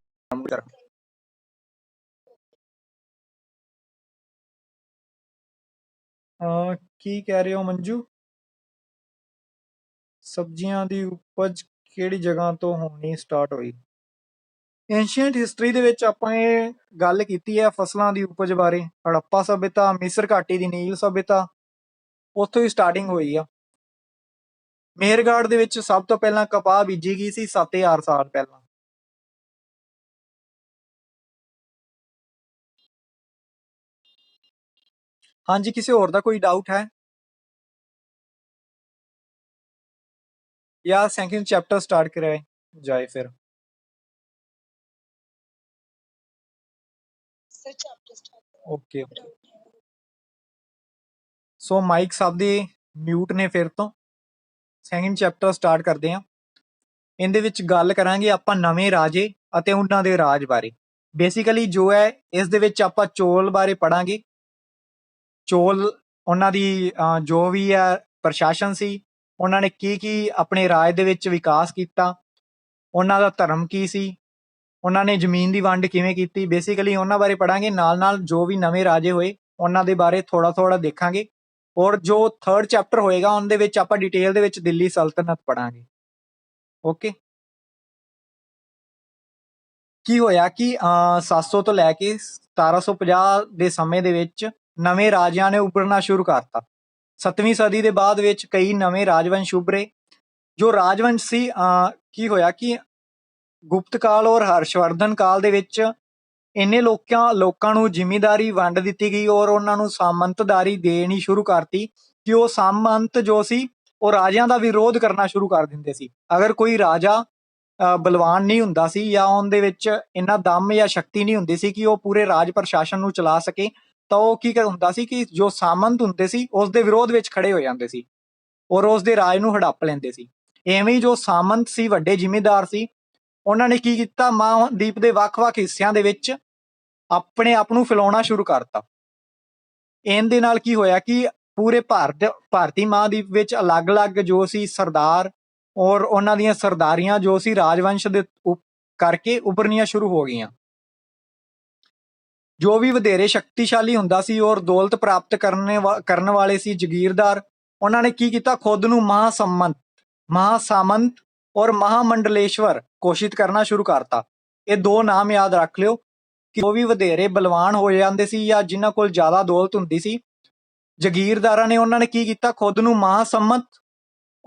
ਕੀ ਕਹਿ ਰਹੇ ਹੋ ਮੰਜੂ? ਸਬਜ਼ੀਆਂ ਦੀ ਉਪਜ ਕਿਹੜੀ ਜਗ੍ਹਾ ਤੋਂ ਹੋਣੀ ਸਟਾਰਟ ਹੋਈ? ਐਂਸ਼ੀਅੰਟ ਹਿਸਟਰੀ ਦੇ ਵਿੱਚ ਆਪਾਂ ਇਹ ਗੱਲ ਕੀਤੀ ਹੈ ਫਸਲਾਂ ਦੀ ਉਪਜ ਬਾਰੇ। ਹੜੱਪਾ ਸਭਿਅਤਾ, ਮਿਸਰ ਘਾਟੀ ਦੀ ਨੀਲ ਸਭਿਅਤਾ, ਉੱਥੋਂ ਹੀ ਸਟਾਰਟਿੰਗ ਹੋਈ ਆ। ਮੇਹਰਗੜ੍ਹ ਦੇ ਵਿੱਚ ਸਭ ਤੋਂ ਪਹਿਲਾਂ ਕਪਾਹ ਬੀਜੀ ਗਈ ਸੀ 7000 ਸਾਲ ਪਹਿਲਾਂ। ਹਾਂਜੀ, ਕਿਸੇ ਹੋਰ ਦਾ ਕੋਈ ਡਾਊਟ ਹੈ ਜਾਂ ਸੈਕਿੰਡ ਚੈਪਟਰ ਸਟਾਰਟ ਕਰਾਏ ਜਾਏ ਫਿਰ? ਓਕੇ। ਸੋ ਮਾਈਕ ਸਭ ਦੇ ਮਿਊਟ ਨੇ ਫਿਰ ਤੋਂ। ਸੈਕਿੰਡ ਚੈਪਟਰ ਸਟਾਰਟ ਕਰਦੇ ਹਾਂ। ਇਹਦੇ ਵਿੱਚ ਗੱਲ ਕਰਾਂਗੇ ਆਪਾਂ ਨਵੇਂ ਰਾਜੇ ਅਤੇ ਉਹਨਾਂ ਦੇ ਰਾਜ ਬਾਰੇ। ਬੇਸਿਕਲੀ ਜੋ ਹੈ ਇਸ ਦੇ ਵਿੱਚ ਆਪਾਂ ਚੋਲ ਬਾਰੇ ਪੜਾਂਗੇ। ਚੋਲ, ਉਹਨਾਂ ਦੀ ਜੋ ਵੀ ਹੈ ਪ੍ਰਸ਼ਾਸਨ ਸੀ, ਉਹਨਾਂ ਨੇ ਕੀ ਆਪਣੇ ਰਾਜ ਦੇ ਵਿੱਚ ਵਿਕਾਸ ਕੀਤਾ, ਉਹਨਾਂ ਦਾ ਧਰਮ ਕੀ ਸੀ, ਉਹਨਾਂ ਨੇ ਜ਼ਮੀਨ ਦੀ ਵੰਡ ਕਿਵੇਂ ਕੀਤੀ, ਬੇਸਿਕਲੀ ਉਹਨਾਂ ਬਾਰੇ ਪੜਾਂਗੇ। ਨਾਲ ਜੋ ਵੀ ਨਵੇਂ ਰਾਜੇ ਹੋਏ ਉਹਨਾਂ ਦੇ ਬਾਰੇ ਥੋੜਾ ਦੇਖਾਂਗੇ। ਔਰ ਜੋ ਥਰਡ ਚੈਪਟਰ ਹੋਏਗਾ ਉਹਦੇ ਵਿੱਚ ਆਪਾਂ ਡਿਟੇਲ ਦੇ ਵਿੱਚ ਦਿੱਲੀ ਸਲਤਨਤ ਪੜਾਂਗੇ। ਓਕੇ। ਕੀ ਹੋਇਆ ਕਿ 700 ਤੋਂ ਲੈ ਕੇ 1750 ਦੇ ਸਮੇਂ ਦੇ ਵਿੱਚ ਨਵੇਂ ਰਾਜਿਆਂ ਨੇ ਉੱਭਰਨਾ ਸ਼ੁਰੂ ਕਰਤਾ। 7ਵੀਂ ਸਦੀ ਦੇ ਬਾਅਦ ਵਿੱਚ ਕਈ ਨਵੇਂ ਰਾਜਵੰਸ਼ ਉੱਭਰੇ। ਜੋ ਰਾਜਵੰਸ਼ ਸੀ, ਕੀ ਹੋਇਆ ਕਿ ਗੁਪਤ ਕਾਲ ਔਰ ਹਰਸ਼ਵਰਧਨ ਕਾਲ ਦੇ ਵਿੱਚ ਇੰਨੇ ਲੋਕਾਂ ਨੂੰ ਜ਼ਿਮੀਂਦਾਰੀ ਵੰਡ ਦਿੱਤੀ ਗਈ ਔਰ ਉਹਨਾਂ ਨੂੰ ਸਾਮੰਤਦਾਰੀ ਦੇਣੀ ਸ਼ੁਰੂ ਕਰਤੀ ਕਿ ਉਹ ਸਾਮੰਤ ਜੋ ਸੀ ਉਹ ਰਾਜਿਆਂ ਦਾ ਵਿਰੋਧ ਕਰਨਾ ਸ਼ੁਰੂ ਕਰ ਦਿੰਦੇ ਸੀ। ਅਗਰ ਕੋਈ ਰਾਜਾ ਬਲਵਾਨ ਨਹੀਂ ਹੁੰਦਾ ਸੀ ਜਾਂ ਉਹਦੇ ਵਿੱਚ ਇੰਨਾ ਦਮ ਜਾਂ ਸ਼ਕਤੀ ਨਹੀਂ ਹੁੰਦੀ ਸੀ ਕਿ ਉਹ ਪੂਰੇ ਰਾਜ ਪ੍ਰਸ਼ਾਸਨ ਨੂੰ ਚਲਾ ਸਕੇ, ਤਾਂ ਉਹ ਕੀ ਹੁੰਦਾ ਸੀ ਕਿ ਜੋ ਸਾਮੰਤ ਹੁੰਦੇ ਸੀ ਉਸ ਦੇ ਵਿਰੋਧ ਵਿੱਚ ਖੜੇ ਹੋ ਜਾਂਦੇ ਸੀ ਔਰ ਉਸ ਦੇ ਰਾਜ ਨੂੰ ਹੜੱਪ ਲੈਂਦੇ ਸੀ। ਐਵੇਂ ਹੀ ਜੋ ਸਾਮੰਤ ਸੀ, ਵੱਡੇ ਜ਼ਿਮੀਂਦਾਰ ਸੀ, ਉਹਨਾਂ ਨੇ ਕੀ ਕੀਤਾ, ਮਹਾਂਦੀਪ ਦੇ ਵੱਖ-ਵੱਖ ਹਿੱਸਿਆਂ ਦੇ ਵਿੱਚ ਆਪਣੇ ਆਪ ਨੂੰ ਫੈਲਾਉਣਾ ਸ਼ੁਰੂ ਕਰਤਾ। ਇਹਦੇ ਨਾਲ ਕੀ ਹੋਇਆ ਕਿ ਪੂਰੇ ਭਾਰਤੀ ਮਹਾਂਦੀਪ ਵਿੱਚ ਅਲੱਗ-ਅਲੱਗ ਜੋ ਸੀ ਸਰਦਾਰ ਔਰ ਉਹਨਾਂ ਦੀਆਂ ਸਰਦਾਰੀਆਂ ਜੋ ਸੀ ਰਾਜਵੰਸ਼ ਦੇ ਕਰਕੇ ਉੱਭਰਨੀਆਂ ਸ਼ੁਰੂ ਹੋ ਗਈਆਂ। ਜੋ ਵੀ ਵਧੇਰੇ ਸ਼ਕਤੀਸ਼ਾਲੀ ਹੁੰਦਾ ਸੀ ਔਰ ਦੌਲਤ ਪ੍ਰਾਪਤ ਕਰਨ ਵਾਲੇ ਸੀ ਜਗੀਰਦਾਰ, ਉਹਨਾਂ ਨੇ ਕੀ ਕੀਤਾ, ਖੁਦ ਨੂੰ ਮਹਾਸਾਮੰਤ ਔਰ ਮਹਾਮੰਡਲੇਸ਼ਵਰ ਘੋਸ਼ਿਤ ਕਰਨਾ ਸ਼ੁਰੂ ਕਰਤਾ। ਇਹ ਦੋ ਨਾਮ ਯਾਦ ਰੱਖ ਲਿਓ ਕਿ ਜੋ ਵੀ ਵਧੇਰੇ ਬਲਵਾਨ ਹੋ ਜਾਂਦੇ ਸੀ ਜਾਂ ਜਿਨ੍ਹਾਂ ਕੋਲ ਜ਼ਿਆਦਾ ਦੌਲਤ ਹੁੰਦੀ ਸੀ, ਜਗੀਰਦਾਰਾਂ ਨੇ ਉਹਨਾਂ ਨੇ ਕੀ ਕੀਤਾ, ਖੁਦ ਨੂੰ ਮਹਾਸੰਮਤ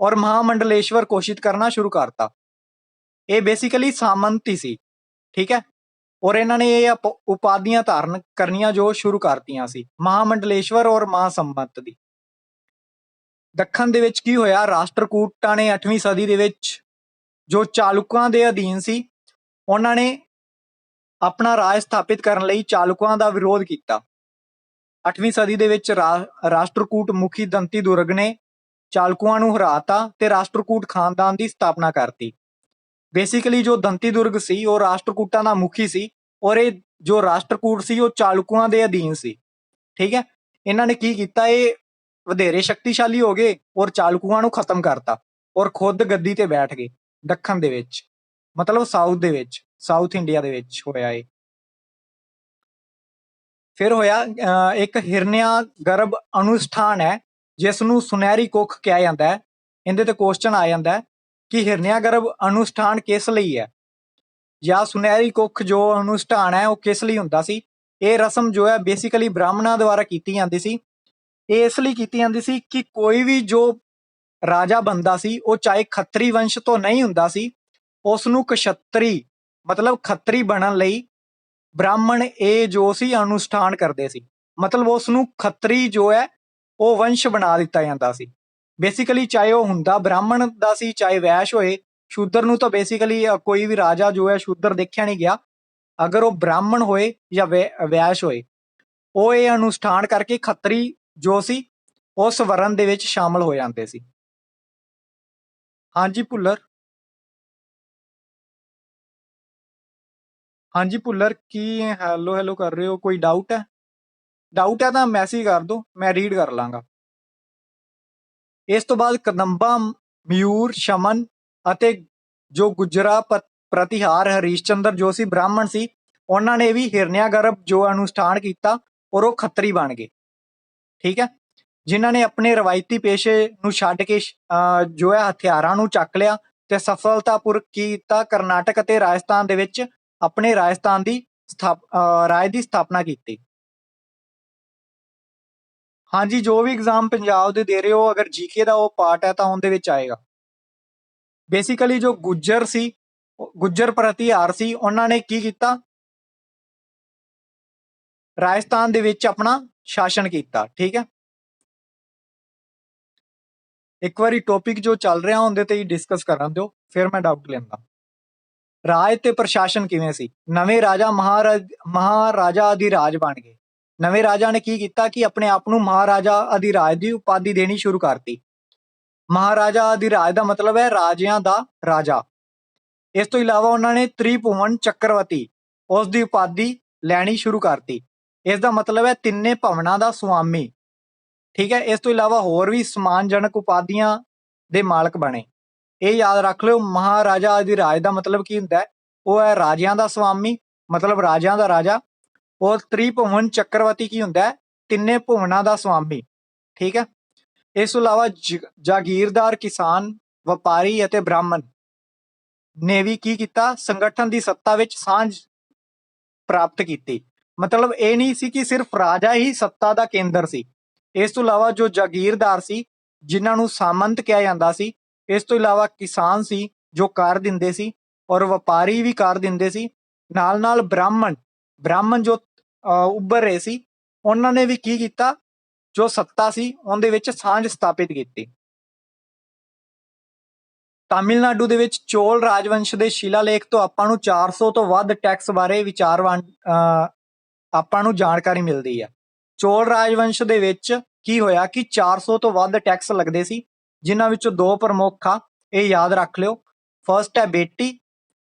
ਔਰ ਮਹਾਮੰਡਲੇਸ਼ਵਰ ਘੋਸ਼ਿਤ ਕਰਨਾ ਸ਼ੁਰੂ ਕਰਤਾ। ਇਹ ਬੇਸਿਕਲੀ ਸਾਮੰਤ ਹੀ ਸੀ। ਠੀਕ ਹੈ, ਔਰ ਇਹਨਾਂ ਨੇ ਇਹ ਉਪਾਧੀਆਂ ਧਾਰਨ ਕਰਨੀਆਂ ਜੋ ਸ਼ੁਰੂ ਕਰਤੀਆਂ ਸੀ, ਮਹਾਮੰਡਲੇਸ਼ਵਰ ਔਰ ਮਹਾਸੰਮਤ ਦੀ। ਦੱਖਣ ਦੇ ਵਿੱਚ ਕੀ ਹੋਇਆ, ਰਾਸ਼ਟਰਕੂਟਾਂ ਨੇ 8ਵੀਂ ਸਦੀ ਦੇ ਵਿੱਚ ਜੋ ਚਾਲੁਕਾਂ ਦੇ ਅਧੀਨ ਸੀ, ਉਹਨਾਂ ਨੇ ਆਪਣਾ ਰਾਜ ਸਥਾਪਿਤ ਕਰਨ ਲਈ ਚਾਲੁਕਾਂ ਦਾ ਵਿਰੋਧ ਕੀਤਾ। 8ਵੀਂ ਸਦੀ ਦੇ ਵਿੱਚ ਰਾਸ਼ਟਰਕੂਟ ਮੁਖੀ ਦੰਤੀ ਦੁਰਗ ਨੇ ਚਾਲੁਕਾਂ ਨੂੰ ਹਰਾਤਾ ਤੇ ਰਾਸ਼ਟਰਕੂਟ ਖਾਨਦਾਨ ਦੀ ਸਥਾਪਨਾ ਕਰਤੀ। ਬੇਸਿਕਲੀ ਜੋ ਦੰਤੀ ਦੁਰਗ ਸੀ ਉਹ ਰਾਸ਼ਟਰਕੂਟਾਂ ਦਾ ਮੁਖੀ ਸੀ, ਔਰ ਇਹ ਜੋ ਰਾਸ਼ਟਰਕੂਟ ਸੀ ਉਹ ਚਾਲੁਕਾਂ ਦੇ ਅਧੀਨ ਸੀ। ਠੀਕ ਹੈ, ਇਹਨਾਂ ਨੇ ਕੀ ਕੀਤਾ, ਇਹ ਵਧੇਰੇ ਸ਼ਕਤੀਸ਼ਾਲੀ ਹੋ ਗਏ ਔਰ ਚਾਲੁਕਾਂ ਨੂੰ ਖਤਮ ਕਰਤਾ ਔਰ ਖੁਦ ਗੱਦੀ ਤੇ ਬੈਠ ਗਏ। ਦੱਖਣ ਦੇ ਵਿੱਚ ਮਤਲਬ ਸਾਊਥ ਦੇ ਵਿੱਚ, ਸਾਊਥ ਇੰਡੀਆ ਦੇ ਵਿੱਚ ਹੋਇਆ ਇਹ। ਫਿਰ ਹੋਇਆ ਇੱਕ ਹਿਰਨਿਆ ਗਰਭ ਅਨੁਸ਼ਠਾਨ ਹੈ, ਜਿਸ ਨੂੰ ਸੁਨਹਿਰੀ ਕੁੱਖ ਕਿਹਾ ਜਾਂਦਾ ਹੈ। ਇਹਦੇ ਤੇ ਕੁਐਸਚਨ ਆ ਜਾਂਦਾ ਹੈ ਕਿ ਹਿਰਨਿਆ ਗਰਭ ਅਨੁਸ਼ਠਾਨ ਕਿਸ ਲਈ ਹੈ, ਜਾਂ ਸੁਨਹਿਰੀ ਕੁੱਖ ਜੋ ਅਨੁਸ਼ਠਾਨ ਹੈ ਉਹ ਕਿਸ ਲਈ ਹੁੰਦਾ ਸੀ। ਇਹ ਰਸਮ ਜੋ ਹੈ ਬੇਸਿਕਲੀ ਬ੍ਰਾਹਮਣਾਂ ਦੁਆਰਾ ਕੀਤੀ ਜਾਂਦੀ ਸੀ। ਇਹ ਇਸ ਲਈ ਕੀਤੀ ਜਾਂਦੀ ਸੀ ਕਿ ਕੋਈ ਵੀ ਜੋ ਰਾਜਾ ਬਣਦਾ ਸੀ ਉਹ ਚਾਹੇ ਖੱਤਰੀ ਵੰਸ਼ ਤੋਂ ਨਹੀਂ ਹੁੰਦਾ ਸੀ, ਉਸ ਨੂੰ ਕਸ਼ੱਤਰੀ ਮਤਲਬ ਖੱਤਰੀ ਬਣਨ ਲਈ ਬ੍ਰਾਹਮਣ ਇਹ ਜੋ ਸੀ ਅਨੁਸ਼ਠਾਨ ਕਰਦੇ ਸੀ। ਮਤਲਬ ਉਸ ਨੂੰ ਖੱਤਰੀ ਜੋ ਹੈ ਉਹ ਵੰਸ਼ ਬਣਾ ਦਿੱਤਾ ਜਾਂਦਾ ਸੀ। ਬੇਸਿਕਲੀ ਚਾਹੇ ਉਹ ਹੁੰਦਾ ਬ੍ਰਾਹਮਣ ਦਾ ਸੀ ਚਾਹੇ ਵੈਸ਼ ਹੋਏ, ਸ਼ੂਦਰ ਨੂੰ ਤਾਂ ਬੇਸਿਕਲੀ ਕੋਈ ਵੀ ਰਾਜਾ ਜੋ ਹੈ ਸ਼ੂਦਰ ਦੇਖਿਆ ਨਹੀਂ ਗਿਆ। ਅਗਰ ਉਹ ਬ੍ਰਾਹਮਣ ਹੋਏ ਜਾਂ ਵੈਸ਼ ਹੋਏ, ਉਹ ਇਹ ਅਨੁਸ਼ਠਾਨ ਕਰਕੇ ਖੱਤਰੀ ਜੋ ਸੀ ਉਸ ਵਰਨ ਦੇ ਵਿੱਚ ਸ਼ਾਮਲ ਹੋ ਜਾਂਦੇ ਸੀ। ਹਾਂਜੀ ਭੁੱਲਰ, ਹਾਂਜੀ ਭੁੱਲਰ, ਕੀ ਹੈਲੋ ਹੈਲੋ ਕਰ ਰਹੇ ਹੋ? ਕੋਈ ਡਾਊਟ ਹੈ? ਡਾਊਟ ਹੈ ਤਾਂ ਮੈਸੇਜ ਕਰ ਦਿਓ, ਮੈਂ ਰੀਡ ਕਰ ਲਾਂਗਾ। ਇਸ ਤੋਂ ਬਾਅਦ ਕਦੰਬਾ, ਮਯੂਰ, ਸ਼ਮਨ ਅਤੇ ਜੋ ਗੁਜਰਾ ਪ੍ਰਤਿਹਾਰ ਹਰੀਸ਼ਚੰਦਰ ਜੋ ਸੀ ਬ੍ਰਾਹਮਣ ਸੀ, ਉਹਨਾਂ ਨੇ ਵੀ ਹਿਰਨਿਆ ਗਰਭ ਜੋ ਅਨੁਸ਼ਠਾਨ ਕੀਤਾ ਔਰ ਉਹ ਖੱਤਰੀ ਬਣ ਗਏ। ਠੀਕ ਹੈ, ਜਿਨ੍ਹਾਂ ਨੇ ਆਪਣੇ ਰਵਾਇਤੀ ਪੇਸ਼ੇ ਨੂੰ ਛੱਡ ਕੇ ਜੋ ਹੈ ਹਥਿਆਰਾਂ ਨੂੰ ਚੱਕ ਲਿਆ ਤੇ ਸਫਲਤਾਪੂਰਵਕ ਕੀਤਾ ਕਰਨਾਟਕ ਅਤੇ ਰਾਜਸਥਾਨ ਦੇ ਵਿੱਚ ਆਪਣੇ ਰਾਜਸਥਾਨ ਦੀ ਰਾਜ ਦੀ ਸਥਾਪਨਾ ਕੀਤੀ। ਹਾਂਜੀ, ਜੋ ਵੀ ਐਗਜ਼ਾਮ ਪੰਜਾਬ ਦੇ ਦੇ ਰਹੇ ਹੋ, ਅਗਰ ਜੀਕੇ ਦਾ ਉਹ ਪਾਰਟ ਹੈ ਤਾਂ ਉਹਦੇ ਵਿੱਚ ਆਏਗਾ। ਬੇਸਿਕਲੀ ਜੋ ਗੁੱਜਰ ਸੀ, ਗੁੱਜਰ ਪ੍ਰਤਿਹਾਰ ਸੀ, ਉਹਨਾਂ ਨੇ ਕੀ ਕੀਤਾ, ਰਾਜਸਥਾਨ ਦੇ ਵਿੱਚ ਆਪਣਾ ਸ਼ਾਸਨ ਕੀਤਾ। ਠੀਕ ਹੈ, ਇੱਕ ਵਾਰੀ ਟੌਪਿਕ ਜੋ ਚੱਲ ਰਿਹਾ ਉਹਦੇ ਤੇ ਹੀ ਡਿਸਕਸ ਕਰਨ ਦਿਓ, ਫਿਰ ਮੈਂ ਡਾਊਟ ਲੈਂਦਾ। ਰਾਜ ਤੇ ਪ੍ਰਸ਼ਾਸਨ ਕਿਵੇਂ ਸੀ? ਨਵੇਂ ਰਾਜਾ ਮਹਾਰਾਜਾ ਅਧਿਰਾਜ ਬਣ ਗਏ। ਨਵੇਂ ਰਾਜਾ ਨੇ ਕੀ ਕੀਤਾ ਕਿ ਆਪਣੇ ਆਪ ਨੂੰ ਮਹਾਰਾਜਾ ਅਧਿਰਾਜ ਦੀ ਉਪਾਧੀ ਦੇਣੀ ਸ਼ੁਰੂ ਕਰਤੀ। ਮਹਾਰਾਜਾ ਅਧਿਰਾਜ ਦਾ ਮਤਲਬ ਹੈ ਰਾਜਿਆਂ ਦਾ ਰਾਜਾ। ਇਸ ਤੋਂ ਇਲਾਵਾ ਉਹਨਾਂ ਨੇ ਤ੍ਰਿਭੁਵਨ ਚੱਕਰਵਰਤੀ ਉਸ ਦੀ ਉਪਾਧੀ ਲੈਣੀ ਸ਼ੁਰੂ ਕਰਤੀ। ਇਸ ਦਾ ਮਤਲਬ ਹੈ ਤਿੰਨੇ ਭਵਨਾਂ ਦਾ ਸੁਆਮੀ। ਠੀਕ ਹੈ, ਇਸ ਤੋਂ ਇਲਾਵਾ ਹੋਰ ਵੀ ਸਮਾਨਜਨਕ ਉਪਾਧੀਆਂ ਦੇ ਮਾਲਕ ਬਣੇ। ਇਹ ਯਾਦ ਰੱਖ ਲਿਓ, ਮਹਾਰਾਜਾ ਅਧਿਰਾਜ ਦਾ ਮਤਲਬ ਕੀ ਹੁੰਦਾ ਹੈ, ਉਹ ਹੈ ਰਾਜਿਆਂ ਦਾ ਸੁਆਮੀ, ਮਤਲਬ ਰਾਜਿਆਂ ਦਾ ਰਾਜਾ। ਔਰ ਤ੍ਰਿਭੁਵਨ ਚੱਕਰਵਰਤੀ ਕੀ ਹੁੰਦਾ ਹੈ, ਤਿੰਨੇ ਭੁਵਨਾਂ ਦਾ ਸੁਆਮੀ। ਠੀਕ ਹੈ, ਇਸ ਤੋਂ ਇਲਾਵਾ ਜਾਗੀਰਦਾਰ, ਕਿਸਾਨ, ਵਪਾਰੀ ਅਤੇ ਬ੍ਰਾਹਮਣ ਨੇ ਵੀ ਕੀ ਕੀਤਾ, ਸੰਗਠਨ ਦੀ ਸੱਤਾ ਵਿੱਚ ਸਾਂਝ ਪ੍ਰਾਪਤ ਕੀਤੀ। ਮਤਲਬ ਇਹ ਨਹੀਂ ਸੀ ਕਿ ਸਿਰਫ ਰਾਜਾ ਹੀ ਸੱਤਾ ਦਾ ਕੇਂਦਰ ਸੀ। ਇਸ ਤੋਂ ਇਲਾਵਾ ਜੋ ਜਾਗੀਰਦਾਰ ਸੀ, ਜਿਨ੍ਹਾਂ ਨੂੰ ਸਾਮੰਤ ਕਿਹਾ ਜਾਂਦਾ ਸੀ, ਇਸ ਤੋਂ ਇਲਾਵਾ ਕਿਸਾਨ ਸੀ ਜੋ ਕਰ ਦਿੰਦੇ ਸੀ, ਔਰ ਵਪਾਰੀ ਵੀ ਕਰ ਦਿੰਦੇ ਸੀ। ਨਾਲ ਨਾਲ ਬ੍ਰਾਹਮਣ ਜੋ ਉੱਭਰ ਰਹੇ ਸੀ, ਉਹਨਾਂ ਨੇ ਵੀ ਕੀ ਕੀਤਾ, ਜੋ ਸੱਤਾ ਸੀ ਉਹਦੇ ਵਿੱਚ ਸਾਂਝ ਸਥਾਪਿਤ ਕੀਤੀ। ਤਾਮਿਲਨਾਡੂ ਦੇ ਵਿੱਚ ਚੋਲ ਰਾਜਵੰਸ਼ ਦੇ ਸ਼ਿਲਾਲੇਖ ਤੋਂ ਆਪਾਂ ਨੂੰ 400 ਤੋਂ ਵੱਧ ਟੈਕਸ ਬਾਰੇ ਆਪਾਂ ਨੂੰ ਜਾਣਕਾਰੀ ਮਿਲਦੀ ਹੈ। ਚੋਲ ਰਾਜਵੰਸ਼ ਦੇ ਵਿੱਚ ਕੀ ਹੋਇਆ ਕਿ 400 ਤੋਂ ਵੱਧ ਟੈਕਸ ਲੱਗਦੇ ਸੀ, ਜਿਨ੍ਹਾਂ ਵਿੱਚੋਂ ਦੋ ਪ੍ਰਮੁੱਖ ਆ, ਇਹ ਯਾਦ ਰੱਖ ਲਿਓ। ਫਰਸਟ ਹੈ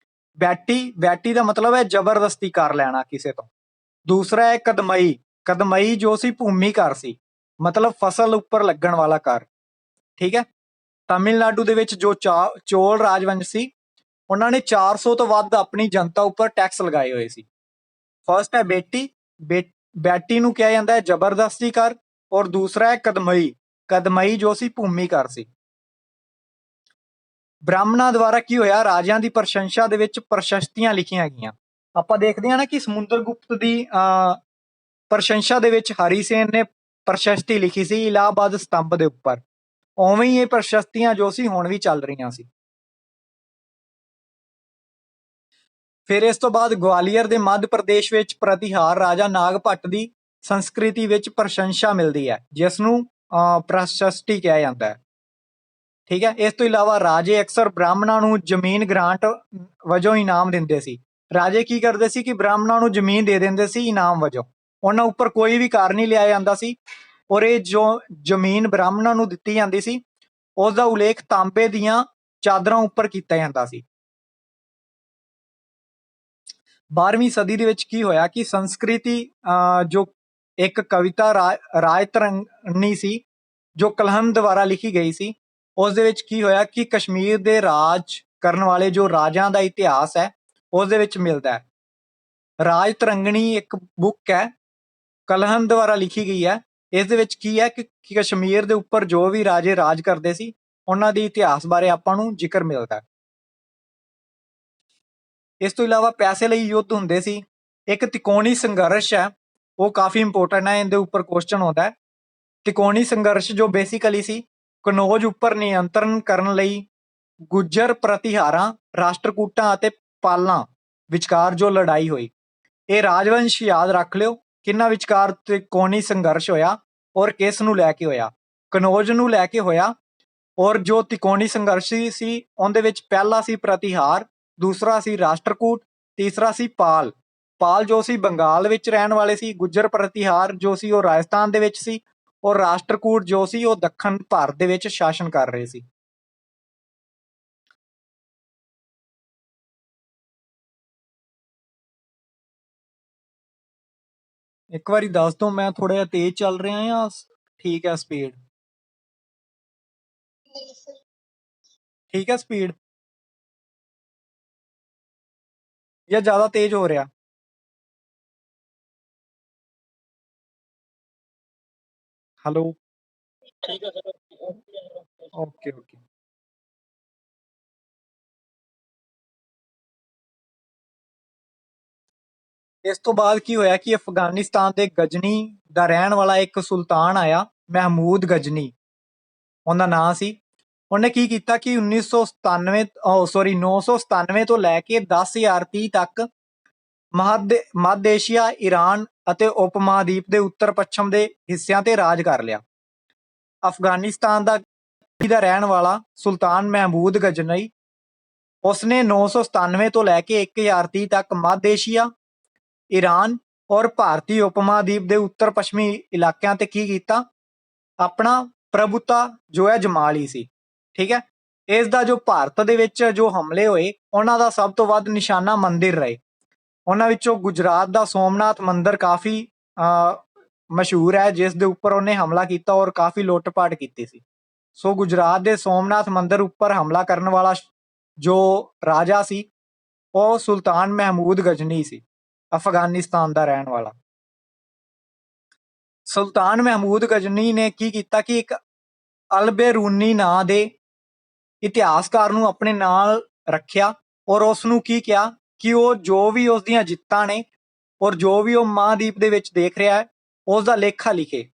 ਬੈਟੀ ਦਾ ਮਤਲਬ ਹੈ ਜ਼ਬਰਦਸਤੀ ਕਰ ਲੈਣਾ ਕਿਸੇ ਤੋਂ। ਦੂਸਰਾ ਹੈ ਕਦਮਈ ਜੋ ਸੀ ਭੂਮੀ ਕਰ ਸੀ, ਮਤਲਬ ਫਸਲ ਉੱਪਰ ਲੱਗਣ ਵਾਲਾ ਕਰ। ਠੀਕ ਹੈ, ਤਾਮਿਲਨਾਡੂ ਦੇ ਵਿੱਚ ਜੋ ਚੋਲ ਰਾਜਵੰਸ਼ ਸੀ, ਉਹਨਾਂ ਨੇ 400 ਤੋਂ ਵੱਧ ਆਪਣੀ ਜਨਤਾ ਉੱਪਰ ਟੈਕਸ ਲਗਾਏ ਹੋਏ ਸੀ। ਫਰਸਟ ਹੈ ਬੈਟੀ ਨੂੰ ਕਿਹਾ ਜਾਂਦਾ ਹੈ ਜ਼ਬਰਦਸਤੀ ਕਰ, ਔਰ ਦੂਸਰਾ ਹੈ ਕਦਮਈ ਜੋ ਸੀ ਭੂਮੀ ਕਰ ਸੀ। ਬ੍ਰਾਹਮਣਾਂ ਦੁਆਰਾ ਕੀ ਹੋਇਆ, ਰਾਜਿਆਂ ਦੀ ਪ੍ਰਸ਼ੰਸਾ ਦੇ ਵਿੱਚ ਪ੍ਰਸ਼ਸਤੀਆਂ ਲਿਖੀਆਂ ਗਈਆਂ। ਆਪਾਂ ਦੇਖਦੇ ਹਾਂ ਨਾ ਕਿ ਸਮੁੰਦਰ ਗੁਪਤ ਦੀ ਪ੍ਰਸ਼ੰਸਾ ਦੇ ਵਿੱਚ ਹਰੀ ਸੇਨ ਨੇ ਪ੍ਰਸ਼ਸਤੀ ਲਿਖੀ ਸੀ ਇਲਾਹਾਬਾਦ ਸਤੰਭ ਦੇ ਉੱਪਰ। ਉਵੇਂ ਹੀ ਇਹ ਪ੍ਰਸ਼ਸਤੀਆਂ ਜੋ ਸੀ ਹੁਣ ਵੀ ਚੱਲ ਰਹੀਆਂ ਸੀ। ਫਿਰ ਇਸ ਤੋਂ ਬਾਅਦ ਗਵਾਲੀਅਰ ਦੇ ਮੱਧ ਪ੍ਰਦੇਸ਼ ਵਿੱਚ ਪ੍ਰਤਿਹਾਰ ਰਾਜਾ ਨਾਗ ਭੱਟ ਦੀ ਸੰਸਕ੍ਰਿਤੀ ਵਿੱਚ ਪ੍ਰਸ਼ੰਸਾ ਮਿਲਦੀ ਹੈ, ਜਿਸ ਨੂੰ ਪ੍ਰਸ਼ਸਤੀ ਕਿਹਾ ਜਾਂਦਾ ਹੈ। ਠੀਕ ਹੈ। ਇਸ ਤੋਂ ਇਲਾਵਾ ਰਾਜੇ ਅਕਸਰ ਬ੍ਰਾਹਮਣਾਂ ਨੂੰ ਜ਼ਮੀਨ ਗ੍ਰਾਂਟ ਵਜੋਂ ਇਨਾਮ ਦਿੰਦੇ ਸੀ। ਰਾਜੇ ਕੀ ਕਰਦੇ ਸੀ ਕਿ ਬ੍ਰਾਹਮਣਾਂ ਨੂੰ ਜ਼ਮੀਨ ਦੇ ਦਿੰਦੇ ਸੀ ਇਨਾਮ ਵਜੋਂ, ਉਹਨਾਂ ਉੱਪਰ ਕੋਈ ਵੀ ਕਰ ਨਹੀਂ ਲਿਆ ਜਾਂਦਾ ਸੀ, ਔਰ ਇਹ ਜੋ ਜ਼ਮੀਨ ਬ੍ਰਾਹਮਣਾਂ ਨੂੰ ਦਿੱਤੀ ਜਾਂਦੀ ਸੀ ਉਸ ਦਾ ਉਲੇਖ ਤਾਂਬੇ ਦੀਆਂ ਚਾਦਰਾਂ ਉੱਪਰ ਕੀਤਾ ਜਾਂਦਾ ਸੀ। 12ਵੀਂ ਸਦੀ ਦੇ ਵਿੱਚ ਕੀ ਹੋਇਆ ਕਿ ਸੰਸਕ੍ਰਿਤੀ ਜੋ ਇੱਕ ਕਵਿਤਾ ਰਾਜ ਤਰੰਗਣੀ ਸੀ ਜੋ ਕਲਹਨ ਦੁਆਰਾ ਲਿਖੀ ਗਈ ਸੀ, ਉਸ ਦੇ ਵਿੱਚ ਕੀ ਹੋਇਆ ਕਿ ਕਸ਼ਮੀਰ ਦੇ ਰਾਜ ਕਰਨ ਵਾਲੇ ਜੋ ਰਾਜਿਆਂ ਦਾ ਇਤਿਹਾਸ ਹੈ ਉਸ ਦੇ ਵਿੱਚ ਮਿਲਦਾ ਹੈ। ਰਾਜ ਤਰੰਗਣੀ ਇੱਕ ਬੁੱਕ ਹੈ, ਕਲਹਨ ਦੁਆਰਾ ਲਿਖੀ ਗਈ ਹੈ। ਇਸ ਦੇ ਵਿੱਚ ਕੀ ਹੈ ਕਿ ਕਸ਼ਮੀਰ ਦੇ ਉੱਪਰ ਜੋ ਵੀ ਰਾਜੇ ਰਾਜ ਕਰਦੇ ਸੀ ਉਹਨਾਂ ਦੇ ਇਤਿਹਾਸ ਬਾਰੇ ਆਪਾਂ ਨੂੰ ਜ਼ਿਕਰ ਮਿਲਦਾ ਹੈ। ਇਸ ਤੋਂ ਇਲਾਵਾ ਪੈਸੇ ਲਈ ਯੁੱਧ ਹੁੰਦੇ ਸੀ। ਇੱਕ ਤਿਕੋਣੀ ਸੰਘਰਸ਼ ਹੈ, ਉਹ ਕਾਫੀ ਇੰਪੋਰਟੈਂਟ ਹੈ, ਇਹਦੇ ਉੱਪਰ ਕੁਐਸਚਨ ਆਉਂਦਾ ਹੈ। ਤਿਕੋਣੀ ਸੰਘਰਸ਼ ਜੋ ਬੇਸਿਕਲੀ ਸੀ ਕਨੌਜ ਉੱਪਰ ਨਿਯੰਤਰਣ ਕਰਨ ਲਈ ਗੁੱਜਰ ਪ੍ਰਤਿਹਾਰਾਂ, ਰਾਸ਼ਟਰਕੂਟਾਂ ਅਤੇ ਪਾਲਾਂ ਵਿਚਕਾਰ ਜੋ ਲੜਾਈ ਹੋਈ। ਇਹ ਰਾਜਵੰਸ਼ ਯਾਦ ਰੱਖ ਲਿਓ ਕਿਹਨਾਂ ਵਿਚਕਾਰ ਤਿਕੋਣੀ ਸੰਘਰਸ਼ ਹੋਇਆ ਔਰ ਕਿਸ ਨੂੰ ਲੈ ਕੇ ਹੋਇਆ। ਕਨੌਜ ਨੂੰ ਲੈ ਕੇ ਹੋਇਆ। ਔਰ ਜੋ ਤਿਕੋਣੀ ਸੰਘਰਸ਼ ਸੀ ਉਹਦੇ ਵਿੱਚ ਪਹਿਲਾ ਸੀ ਪ੍ਰਤਿਹਾਰ, ਦੂਸਰਾ ਸੀ ਰਾਸ਼ਟਰਕੂਟ, ਤੀਸਰਾ ਸੀ ਪਾਲ। ਪਾਲ ਜੋ ਸੀ ਬੰਗਾਲ ਵਿੱਚ ਰਹਿਣ ਵਾਲੇ ਸੀ, ਗੁੱਜਰ ਪ੍ਰਤਿਹਾਰ ਜੋ ਸੀ ਉਹ ਰਾਜਸਥਾਨ ਦੇ ਵਿੱਚ ਸੀ, ਔਰ ਰਾਸ਼ਟਰਕੂਟ ਜੋ ਸੀ ਉਹ ਦੱਖਣ ਭਾਰਤ ਦੇ ਵਿੱਚ ਸ਼ਾਸਨ ਕਰ ਰਹੇ ਸੀ। ਇੱਕ ਵਾਰੀ ਦੱਸ ਦੋ ਮੈਂ ਥੋੜਾ ਜਿਹਾ ਤੇਜ਼ ਚੱਲ ਰਿਹਾ ਜਾਂ ਠੀਕ ਹੈ ਸਪੀਡ? ਨਹੀਂ ਸਰ, ਠੀਕ ਹੈ ਸਪੀਡ ਜਾਂ ਜ਼ਿਆਦਾ ਤੇਜ਼ ਹੋ ਰਿਹਾ? ਹੈਲੋ। ਠੀਕ ਹੈ ਸਰ। Okay okay. ਇਸ ਤੋਂ ਬਾਅਦ ਕੀ ਹੋਇਆ ਕਿ ਅਫਗਾਨਿਸਤਾਨ ਦੇ ਗਜਨੀ ਦਾ ਰਹਿਣ ਵਾਲਾ ਇੱਕ ਸੁਲਤਾਨ ਆਇਆ, ਮਹਿਮੂਦ ਗਜਨੀ ਉਹਦਾ ਨਾਂ ਸੀ। ਉਹਨੇ ਕੀ ਕੀਤਾ ਕਿ 997 ਤੋਂ ਲੈ ਕੇ 10,030 ਤੱਕ ਮੱਧ ਏਸ਼ੀਆ, ਈਰਾਨ ਅਤੇ ਉਪ ਮਹਾਦੀਪ ਦੇ ਉੱਤਰ ਪੱਛਮ ਦੇ ਹਿੱਸਿਆਂ ਤੇ ਰਾਜ ਕਰ ਲਿਆ। ਅਫਗਾਨਿਸਤਾਨ ਦਾ ਰਹਿਣ ਵਾਲਾ ਸੁਲਤਾਨ ਮਹਿਮੂਦ ਗਜਨਈ, ਉਸਨੇ 997 ਤੋਂ ਲੈ ਕੇ 1030 ਤੱਕ ਮੱਧ ਏਸ਼ੀਆ, ਈਰਾਨ ਔਰ ਭਾਰਤੀ ਉਪ ਮਹਾਦੀਪ ਦੇ ਉੱਤਰ ਪੱਛਮੀ ਇਲਾਕਿਆਂ ਤੇ ਕੀ ਕੀਤਾ, ਆਪਣਾ ਪ੍ਰਭੁਤਾ ਜੋ ਹੈ ਜਮਾ ਲਈ ਸੀ। ਠੀਕ ਹੈ। ਇਸ ਦਾ ਜੋ ਭਾਰਤ ਦੇ ਵਿੱਚ ਜੋ ਹਮਲੇ ਹੋਏ ਉਹਨਾਂ ਦਾ ਸਭ ਤੋਂ ਵੱਧ ਨਿਸ਼ਾਨਾ ਮੰਦਿਰ ਰਹੇ। ਉਹਨਾਂ ਵਿੱਚੋਂ ਗੁਜਰਾਤ ਦਾ ਸੋਮਨਾਥ ਮੰਦਿਰ ਕਾਫੀ ਮਸ਼ਹੂਰ ਹੈ, ਜਿਸ ਦੇ ਉੱਪਰ ਉਹਨੇ ਹਮਲਾ ਕੀਤਾ ਔਰ ਕਾਫੀ ਲੁੱਟ-ਪਾਟ ਕੀਤੀ ਸੀ। ਸੋ ਗੁਜਰਾਤ ਦੇ ਸੋਮਨਾਥ ਮੰਦਿਰ ਉੱਪਰ ਹਮਲਾ ਕਰਨ ਵਾਲਾ ਜੋ ਰਾਜਾ ਸੀ ਉਹ ਸੁਲਤਾਨ ਮਹਿਮੂਦ ਗਜਨੀ ਸੀ, ਅਫਗਾਨਿਸਤਾਨ ਦਾ ਰਹਿਣ ਵਾਲਾ। ਸੁਲਤਾਨ ਮਹਿਮੂਦ ਗਜਨੀ ਨੇ ਕੀ ਕੀਤਾ ਕਿ ਇੱਕ ਅਲਬੇਰੂਨੀ ਨਾਂ ਦੇ ਇਤਿਹਾਸਕਾਰ ਨੂੰ ਆਪਣੇ ਨਾਲ ਰੱਖਿਆ ਔਰ ਉਸ ਨੂੰ ਕੀ ਕਿਹਾ ਕਿ ਉਹ ਜੋ ਵੀ ਉਸ ਦੀਆਂ ਜਿੱਤਾਂ ਨੇ ਔਰ ਜੋ ਵੀ ਉਹ ਮਹਾਦੀਪ ਦੇ ਵਿੱਚ ਦੇਖ ਰਿਹਾ ਹੈ ਉਸ ਦਾ ਲੇਖਾ ਲਿਖੇ।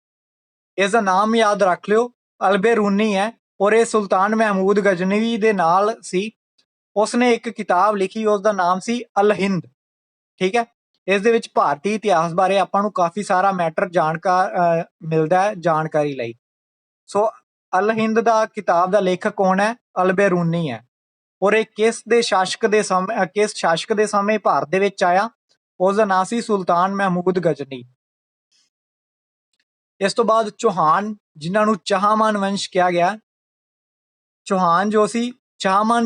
ਇਸ ਦਾ ਨਾਮ ਯਾਦ ਰੱਖ ਲਿਓ, ਅਲਬੇਰੂਨੀ ਹੈ ਔਰ ਇਹ ਸੁਲਤਾਨ ਮਹਿਮੂਦ ਗਜਨਵੀ ਦੇ ਨਾਲ ਸੀ। ਉਸਨੇ ਇੱਕ ਕਿਤਾਬ ਲਿਖੀ, ਉਸ ਦਾ ਨਾਮ ਸੀ ਅਲ ਹਿੰਦ। ਠੀਕ ਹੈ। ਇਸ ਦੇ ਵਿੱਚ ਭਾਰਤੀ ਇਤਿਹਾਸ ਬਾਰੇ ਆਪਾਂ ਨੂੰ ਕਾਫੀ ਸਾਰਾ ਮੈਟਰ ਮਿਲਦਾ ਹੈ ਜਾਣਕਾਰੀ ਲਈ। ਸੋ ਅਲ ਹਿੰਦ ਦਾ ਕਿਤਾਬ ਦਾ ਲੇਖਕ ਕੌਣ ਹੈ? ਅਲਬੇਰੂਨੀ ਹੈ। ਔਰ ਇਹ ਕਿਸ ਸ਼ਾਸਕ ਦੇ ਸਮੇਂ ਭਾਰਤ ਦੇ ਵਿੱਚ ਆਇਆ? ਉਸ ਦਾ ਨਾਂ ਸੀ ਸੁਲਤਾਨ ਮਹਿਮੂਦ ਗਜਨੀ। ਇਸ ਤੋਂ ਬਾਅਦ ਚੌਹਾਨ, ਜਿਨ੍ਹਾਂ ਨੂੰ ਚਾਹਮਾਨ ਵੰਸ਼ ਕਿਹਾ ਗਿਆ। ਚਾਹਮਾਨ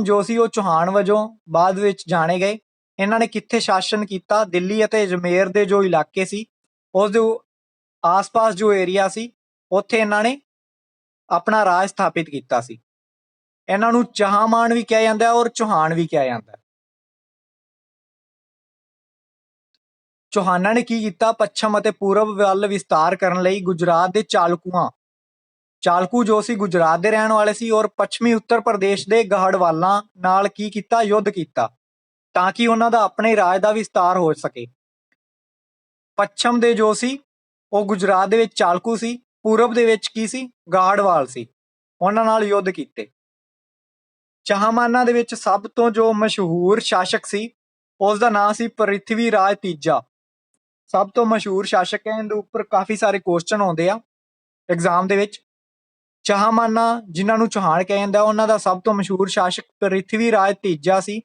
ਜੋ ਸੀ ਉਹ ਚੌਹਾਨ ਵਜੋਂ ਬਾਅਦ ਵਿੱਚ ਜਾਣੇ ਗਏ। ਇਹਨਾਂ ਨੇ ਕਿੱਥੇ ਸ਼ਾਸਨ ਕੀਤਾ? ਦਿੱਲੀ ਅਤੇ ਅਜਮੇਰ ਦੇ ਜੋ ਇਲਾਕੇ ਸੀ ਉਸ ਦੇ ਆਸ-ਪਾਸ ਜੋ ਏਰੀਆ ਸੀ ਉੱਥੇ ਇਹਨਾਂ ਨੇ ਆਪਣਾ ਰਾਜ ਸਥਾਪਿਤ ਕੀਤਾ ਸੀ। ਇਹਨਾਂ ਨੂੰ ਚਾਹਮਾਨ ਵੀ ਕਿਹਾ ਜਾਂਦਾ ਔਰ ਚੌਹਾਨ ਵੀ ਕਿਹਾ ਜਾਂਦਾ। ਚੌਹਾਨਾਂ ਨੇ ਕੀ ਕੀਤਾ? ਪੱਛਮ ਅਤੇ ਪੂਰਬ ਵੱਲ ਵਿਸਤਾਰ ਕਰਨ ਲਈ ਗੁਜਰਾਤ ਦੇ ਚਾਲਕੂ ਜੋ ਸੀ ਗੁਜਰਾਤ ਦੇ ਰਹਿਣ ਵਾਲੇ ਸੀ ਔਰ ਪੱਛਮੀ ਉੱਤਰ ਪ੍ਰਦੇਸ਼ ਦੇ ਗਹੜਵਾਲਾਂ ਨਾਲ ਕੀ ਕੀਤਾ? ਯੁੱਧ ਕੀਤਾ ਤਾਂ ਕਿ ਉਹਨਾਂ ਦਾ ਆਪਣੇ ਰਾਜ ਦਾ ਵਿਸਤਾਰ ਹੋ ਸਕੇ। ਪੱਛਮ ਦੇ ਜੋ ਸੀ ਉਹ ਗੁਜਰਾਤ ਦੇ ਵਿੱਚ ਚਾਲਕੂ ਸੀ, ਪੂਰਬ ਦੇ ਵਿੱਚ ਕੀ ਸੀ? ਗਾਹੜਵਾਲ ਸੀ। ਉਹਨਾਂ ਨਾਲ ਯੁੱਧ ਕੀਤੇ। ਚਾਹਮਾਨਾਂ ਦੇ ਵਿੱਚ ਸਭ ਤੋਂ ਜੋ ਮਸ਼ਹੂਰ ਸ਼ਾਸਕ ਸੀ ਉਸ ਦਾ ਨਾਂ ਸੀ ਪ੍ਰਿਥਵੀ ਰਾਜ ਤੀਜਾ। ਸਭ ਤੋਂ ਮਸ਼ਹੂਰ ਸ਼ਾਸਕ ਹੈ। ਇਹਦੇ ਉੱਪਰ ਕਾਫੀ ਸਾਰੇ ਕੁਐਸਚਨ ਆਉਂਦੇ ਆ ਐਗਜ਼ਾਮ ਦੇ ਵਿੱਚ। ਚਾਹਮਾਨਾ ਜਿਨ੍ਹਾਂ ਨੂੰ ਚੌਹਾਨ ਕਿਹਾ ਜਾਂਦਾ, ਉਹਨਾਂ ਦਾ ਸਭ ਤੋਂ ਮਸ਼ਹੂਰ ਸ਼ਾਸਕ ਪ੍ਰਿਥਵੀ ਰਾਜ ਤੀਜਾ ਸੀ,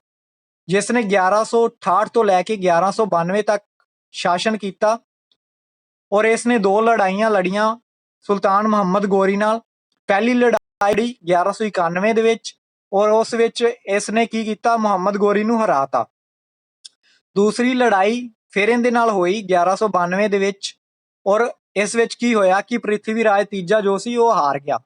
ਜਿਸ ਨੇ 1168 ਤੋਂ ਲੈ ਕੇ 1192 ਤੱਕ ਸ਼ਾਸਨ ਕੀਤਾ। ਔਰ ਇਸ ਨੇ 2 ਲੜਾਈਆਂ ਲੜੀਆਂ ਸੁਲਤਾਨ ਮੁਹੰਮਦ ਗੌਰੀ ਨਾਲ। ਪਹਿਲੀ ਲੜਾਈ 1191 ਦੇ ਵਿੱਚ, ਔਰ ਉਸ ਵਿੱਚ ਇਸ ਨੇ ਕੀ ਕੀਤਾ, ਮੁਹੰਮਦ ਗੌਰੀ ਨੂੰ ਹਰਾਤਾ। ਦੂਸਰੀ ਲੜਾਈ ਫਿਰ ਇਹਦੇ ਨਾਲ ਹੋਈ 1192 ਦੇ ਵਿੱਚ, ਔਰ ਇਸ ਵਿੱਚ ਕੀ ਹੋਇਆ ਕਿ ਪ੍ਰਿਥਵੀ ਰਾਜ ਤੀਜਾ ਜੋ ਸੀ ਉਹ ਹਾਰ ਗਿਆ,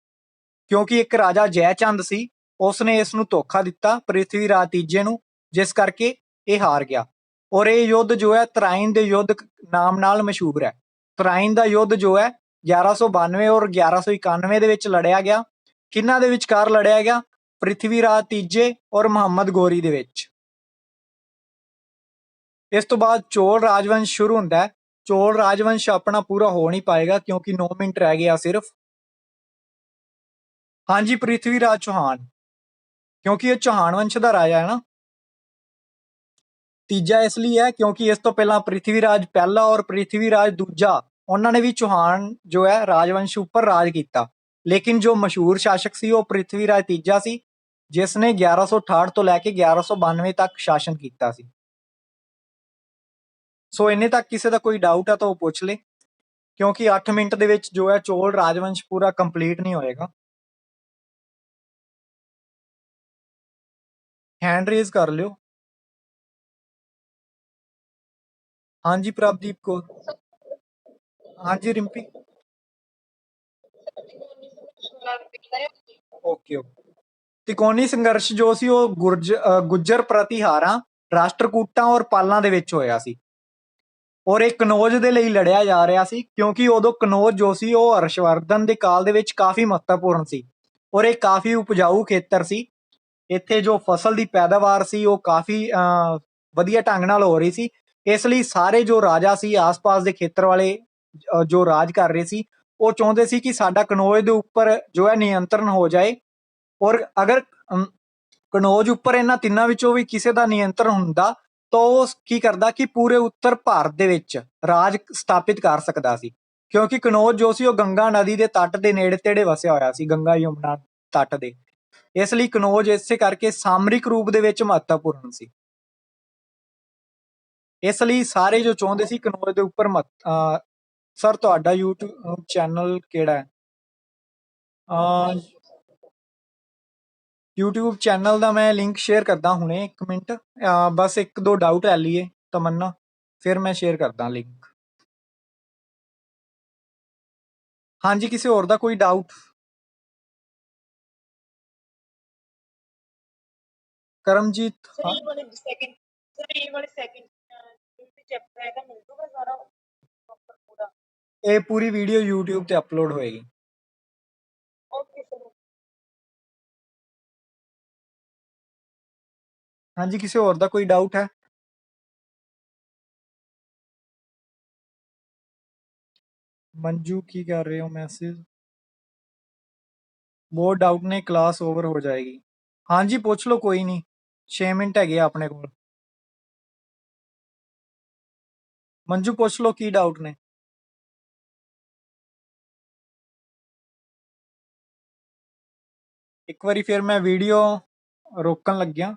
ਕਿਉਂਕਿ ਇੱਕ ਰਾਜਾ ਜੈ ਚੰਦ ਸੀ, ਉਸਨੇ ਇਸ ਨੂੰ ਧੋਖਾ ਦਿੱਤਾ ਪ੍ਰਿਥਵੀ ਰਾਜ ਤੀਜੇ ਨੂੰ, ਜਿਸ ਕਰਕੇ ਇਹ ਹਾਰ ਗਿਆ। ਔਰ ਇਹ ਯੁੱਧ ਜੋ ਹੈ ਤਰਾਇਨ ਦੇ ਯੁੱਧ ਨਾਮ ਨਾਲ ਮਸ਼ਹੂਰ ਹੈ। ਤਰਾਇਨ ਦਾ ਯੁੱਧ ਜੋ ਹੈ 1192 ਔਰ 1191 ਦੇ ਵਿੱਚ ਲੜਿਆ ਗਿਆ। ਕਿਹਨਾਂ ਦੇ ਵਿਚਕਾਰ ਲੜਿਆ ਗਿਆ? ਪ੍ਰਿਥਵੀ ਰਾਜ ਤੀਜੇ ਔਰ ਮੁਹੰਮਦ ਗੌਰੀ ਦੇ ਵਿੱਚ। ਇਸ ਤੋਂ ਬਾਅਦ ਚੋਲ ਰਾਜਵੰਸ਼ ਸ਼ੁਰੂ ਹੁੰਦਾ ਹੈ। ਚੋਲ ਰਾਜਵੰਸ਼ ਆਪਣਾ ਪੂਰਾ ਹੋ ਨਹੀਂ ਪਾਏਗਾ ਕਿਉਂਕਿ 9 ਮਿੰਟ ਰਹਿ ਗਿਆ ਸਿਰਫ। ਹਾਂਜੀ, ਪ੍ਰਿਥਵੀ ਰਾਜ ਚੌਹਾਨ, ਕਿਉਂਕਿ ਇਹ ਚੌਹਾਨ ਵੰਸ਼ ਦਾ ਰਾਜਾ ਹੈ ਨਾ। ਤੀਜਾ ਇਸ ਲਈ ਹੈ ਕਿਉਂਕਿ ਇਸ ਤੋਂ ਪਹਿਲਾਂ ਪ੍ਰਿਥਵੀ ਰਾਜ ਪਹਿਲਾ ਔਰ ਪ੍ਰਿਥਵੀ ਰਾਜ ਦੂਜਾ, ਉਹਨਾਂ ਨੇ ਵੀ ਚੌਹਾਨ ਜੋ ਹੈ ਰਾਜਵੰਸ਼ ਉੱਪਰ ਰਾਜ ਕੀਤਾ, ਲੇਕਿਨ ਜੋ ਮਸ਼ਹੂਰ ਸ਼ਾਸਕ ਸੀ ਉਹ ਪ੍ਰਿਥਵੀ ਰਾਜ ਤੀਜਾ ਸੀ, ਜਿਸ ਨੇ 1168 ਤੋਂ ਲੈ ਕੇ 1192 ਤੱਕ ਸ਼ਾਸਨ ਕੀਤਾ ਸੀ। ਸੋ ਇੰਨੇ ਤੱਕ ਕਿਸੇ ਦਾ ਕੋਈ ਡਾਊਟ ਹੈ ਤਾਂ ਉਹ ਪੁੱਛ ਲੇ, ਕਿਉਂਕਿ 8 ਮਿੰਟ ਦੇ ਵਿੱਚ ਜੋ ਹੈ ਚੋਲ ਰਾਜਵੰਸ਼ ਪੂਰਾ ਕੰਪਲੀਟ ਨਹੀਂ ਹੋਏਗਾ। हैंड रेज कर लियो। हाँ जी प्रभदीप को। हाँ जी रिंपी। Okay okay. ਤਿਕੋਣੀ ਸੰਘਰਸ਼ ਜੋ ਸੀ ਉਹ ਗੁੱਜਰ ਪ੍ਰਤੀਹਾਰਾਂ, ਰਾਸ਼ਟਰਕੂਟਾਂ ਔਰ ਪਾਲਾਂ ਦੇ ਵਿੱਚ ਹੋਇਆ ਸੀ, ਔਰ ਇਹ ਕਨੌਜ ਦੇ ਲਈ ਲੜਿਆ ਜਾ ਰਿਹਾ ਸੀ, ਕਿਉਂਕਿ ਉਦੋਂ ਕਨੌਜ ਜੋ ਸੀ ਉਹ ਹਰਸ਼ਵਰਧਨ ਦੇ ਕਾਲ ਦੇ ਵਿੱਚ ਕਾਫੀ ਮਹੱਤਵਪੂਰਨ ਸੀ, ਔਰ ਇਹ ਕਾਫੀ ਉਪਜਾਊ ਖੇਤਰ ਸੀ। ਇੱਥੇ ਜੋ ਫਸਲ ਦੀ ਪੈਦਾਵਾਰ ਸੀ ਉਹ ਕਾਫੀ ਵਧੀਆ ਢੰਗ ਨਾਲ ਹੋ ਰਹੀ ਸੀ। ਇਸ ਲਈ ਸਾਰੇ ਜੋ ਰਾਜਾ ਸੀ ਆਸ-ਪਾਸ ਦੇ ਖੇਤਰ ਵਾਲੇ ਜੋ ਰਾਜ ਕਰ ਰਹੇ ਸੀ, ਉਹ ਚਾਹੁੰਦੇ ਸੀ ਕਿ ਸਾਡਾ ਕਨੌਜ ਦੇ ਉੱਪਰ ਜੋ ਹੈ ਨਿਯੰਤਰਣ ਹੋ ਜਾਏ। ਔਰ ਅਗਰ ਕਨੌਜ ਉੱਪਰ ਇਹਨਾਂ ਤਿੰਨਾਂ ਵਿੱਚੋਂ ਵੀ ਕਿਸੇ ਦਾ ਨਿਯੰਤਰਣ ਹੁੰਦਾ ਤਾਂ ਉਹ ਕੀ ਕਰਦਾ ਕਿ ਪੂਰੇ ਉੱਤਰ ਭਾਰਤ ਦੇ ਵਿੱਚ ਰਾਜ ਸਥਾਪਿਤ ਕਰ ਸਕਦਾ ਸੀ, ਕਿਉਂਕਿ ਕਨੌਜ ਜੋ ਸੀ ਉਹ ਗੰਗਾ ਨਦੀ ਦੇ ਤੱਟ ਦੇ ਨੇੜੇ ਤੇੜੇ ਵਸਿਆ ਹੋਇਆ ਸੀ, ਗੰਗਾ ਯਮੁਨਾ ਤੱਟ ਦੇ। ਇਸ ਲਈ ਕਨੌਜ ਇਸੇ ਕਰਕੇ ਸਾਮਰਿਕ ਰੂਪ ਦੇ ਵਿੱਚ ਮਹੱਤਵਪੂਰਨ ਸੀ। ਇਸ ਲਈ ਸਾਰੇ ਜੋ ਚਾਹੁੰਦੇ ਸੀ ਕਨੌਜ ਦੇ ਉੱਪਰ ਸਰ ਤੁਹਾਡਾ YouTube ਚੈਨਲ ਕਿਹੜਾ ਹੈ? YouTube ਚੈਨਲ ਦਾ ਮੈਂ ਲਿੰਕ ਸ਼ੇਅਰ ਕਰਦਾ ਹੁਣੇ, 1 ਮਿੰਟ, ਬਸ 1-2 ਡਾਊਟ ਲੈ ਲਈਏ ਤਮੰਨਾ, ਫਿਰ ਮੈਂ ਸ਼ੇਅਰ ਕਰਦਾ ਲਿੰਕ। ਹਾਂਜੀ, ਕਿਸੇ ਹੋਰ ਦਾ ਕੋਈ ਡਾਊਟ? ਕਰਮਜੀਤ। ਇਹ ਪੂਰੀ ਵੀਡੀਓ YouTube ਤੇ ਅਪਲੋਡ ਹੋਏਗੀ। ਹਾਂਜੀ, ਕਿਸੇ ਹੋਰ ਦਾ ਕੋਈ ਡਾਊਟ ਹੈ? ਮੰਜੂ ਕੀ ਕਰ ਰਹੇ ਹੋ ਮੈਸੇਜ? ਬਹੁਤ ਡਾਊਟ ਨੇ, ਕਲਾਸ ਓਵਰ ਹੋ ਜਾਏਗੀ। ਹਾਂਜੀ ਪੁੱਛ ਲਓ, ਕੋਈ ਨਹੀਂ, 6 ਮਿੰਟ ਹੈਗੇ ਆ ਆਪਣੇ ਕੋਲ। ਮੰਜੂ ਪੁੱਛ ਲਓ ਕੀ ਡਾਊਟ ਨੇ। ਇੱਕ ਵਾਰੀ ਫਿਰ ਮੈਂ ਵੀਡੀਓ ਰੋਕਣ ਲੱਗਿਆ।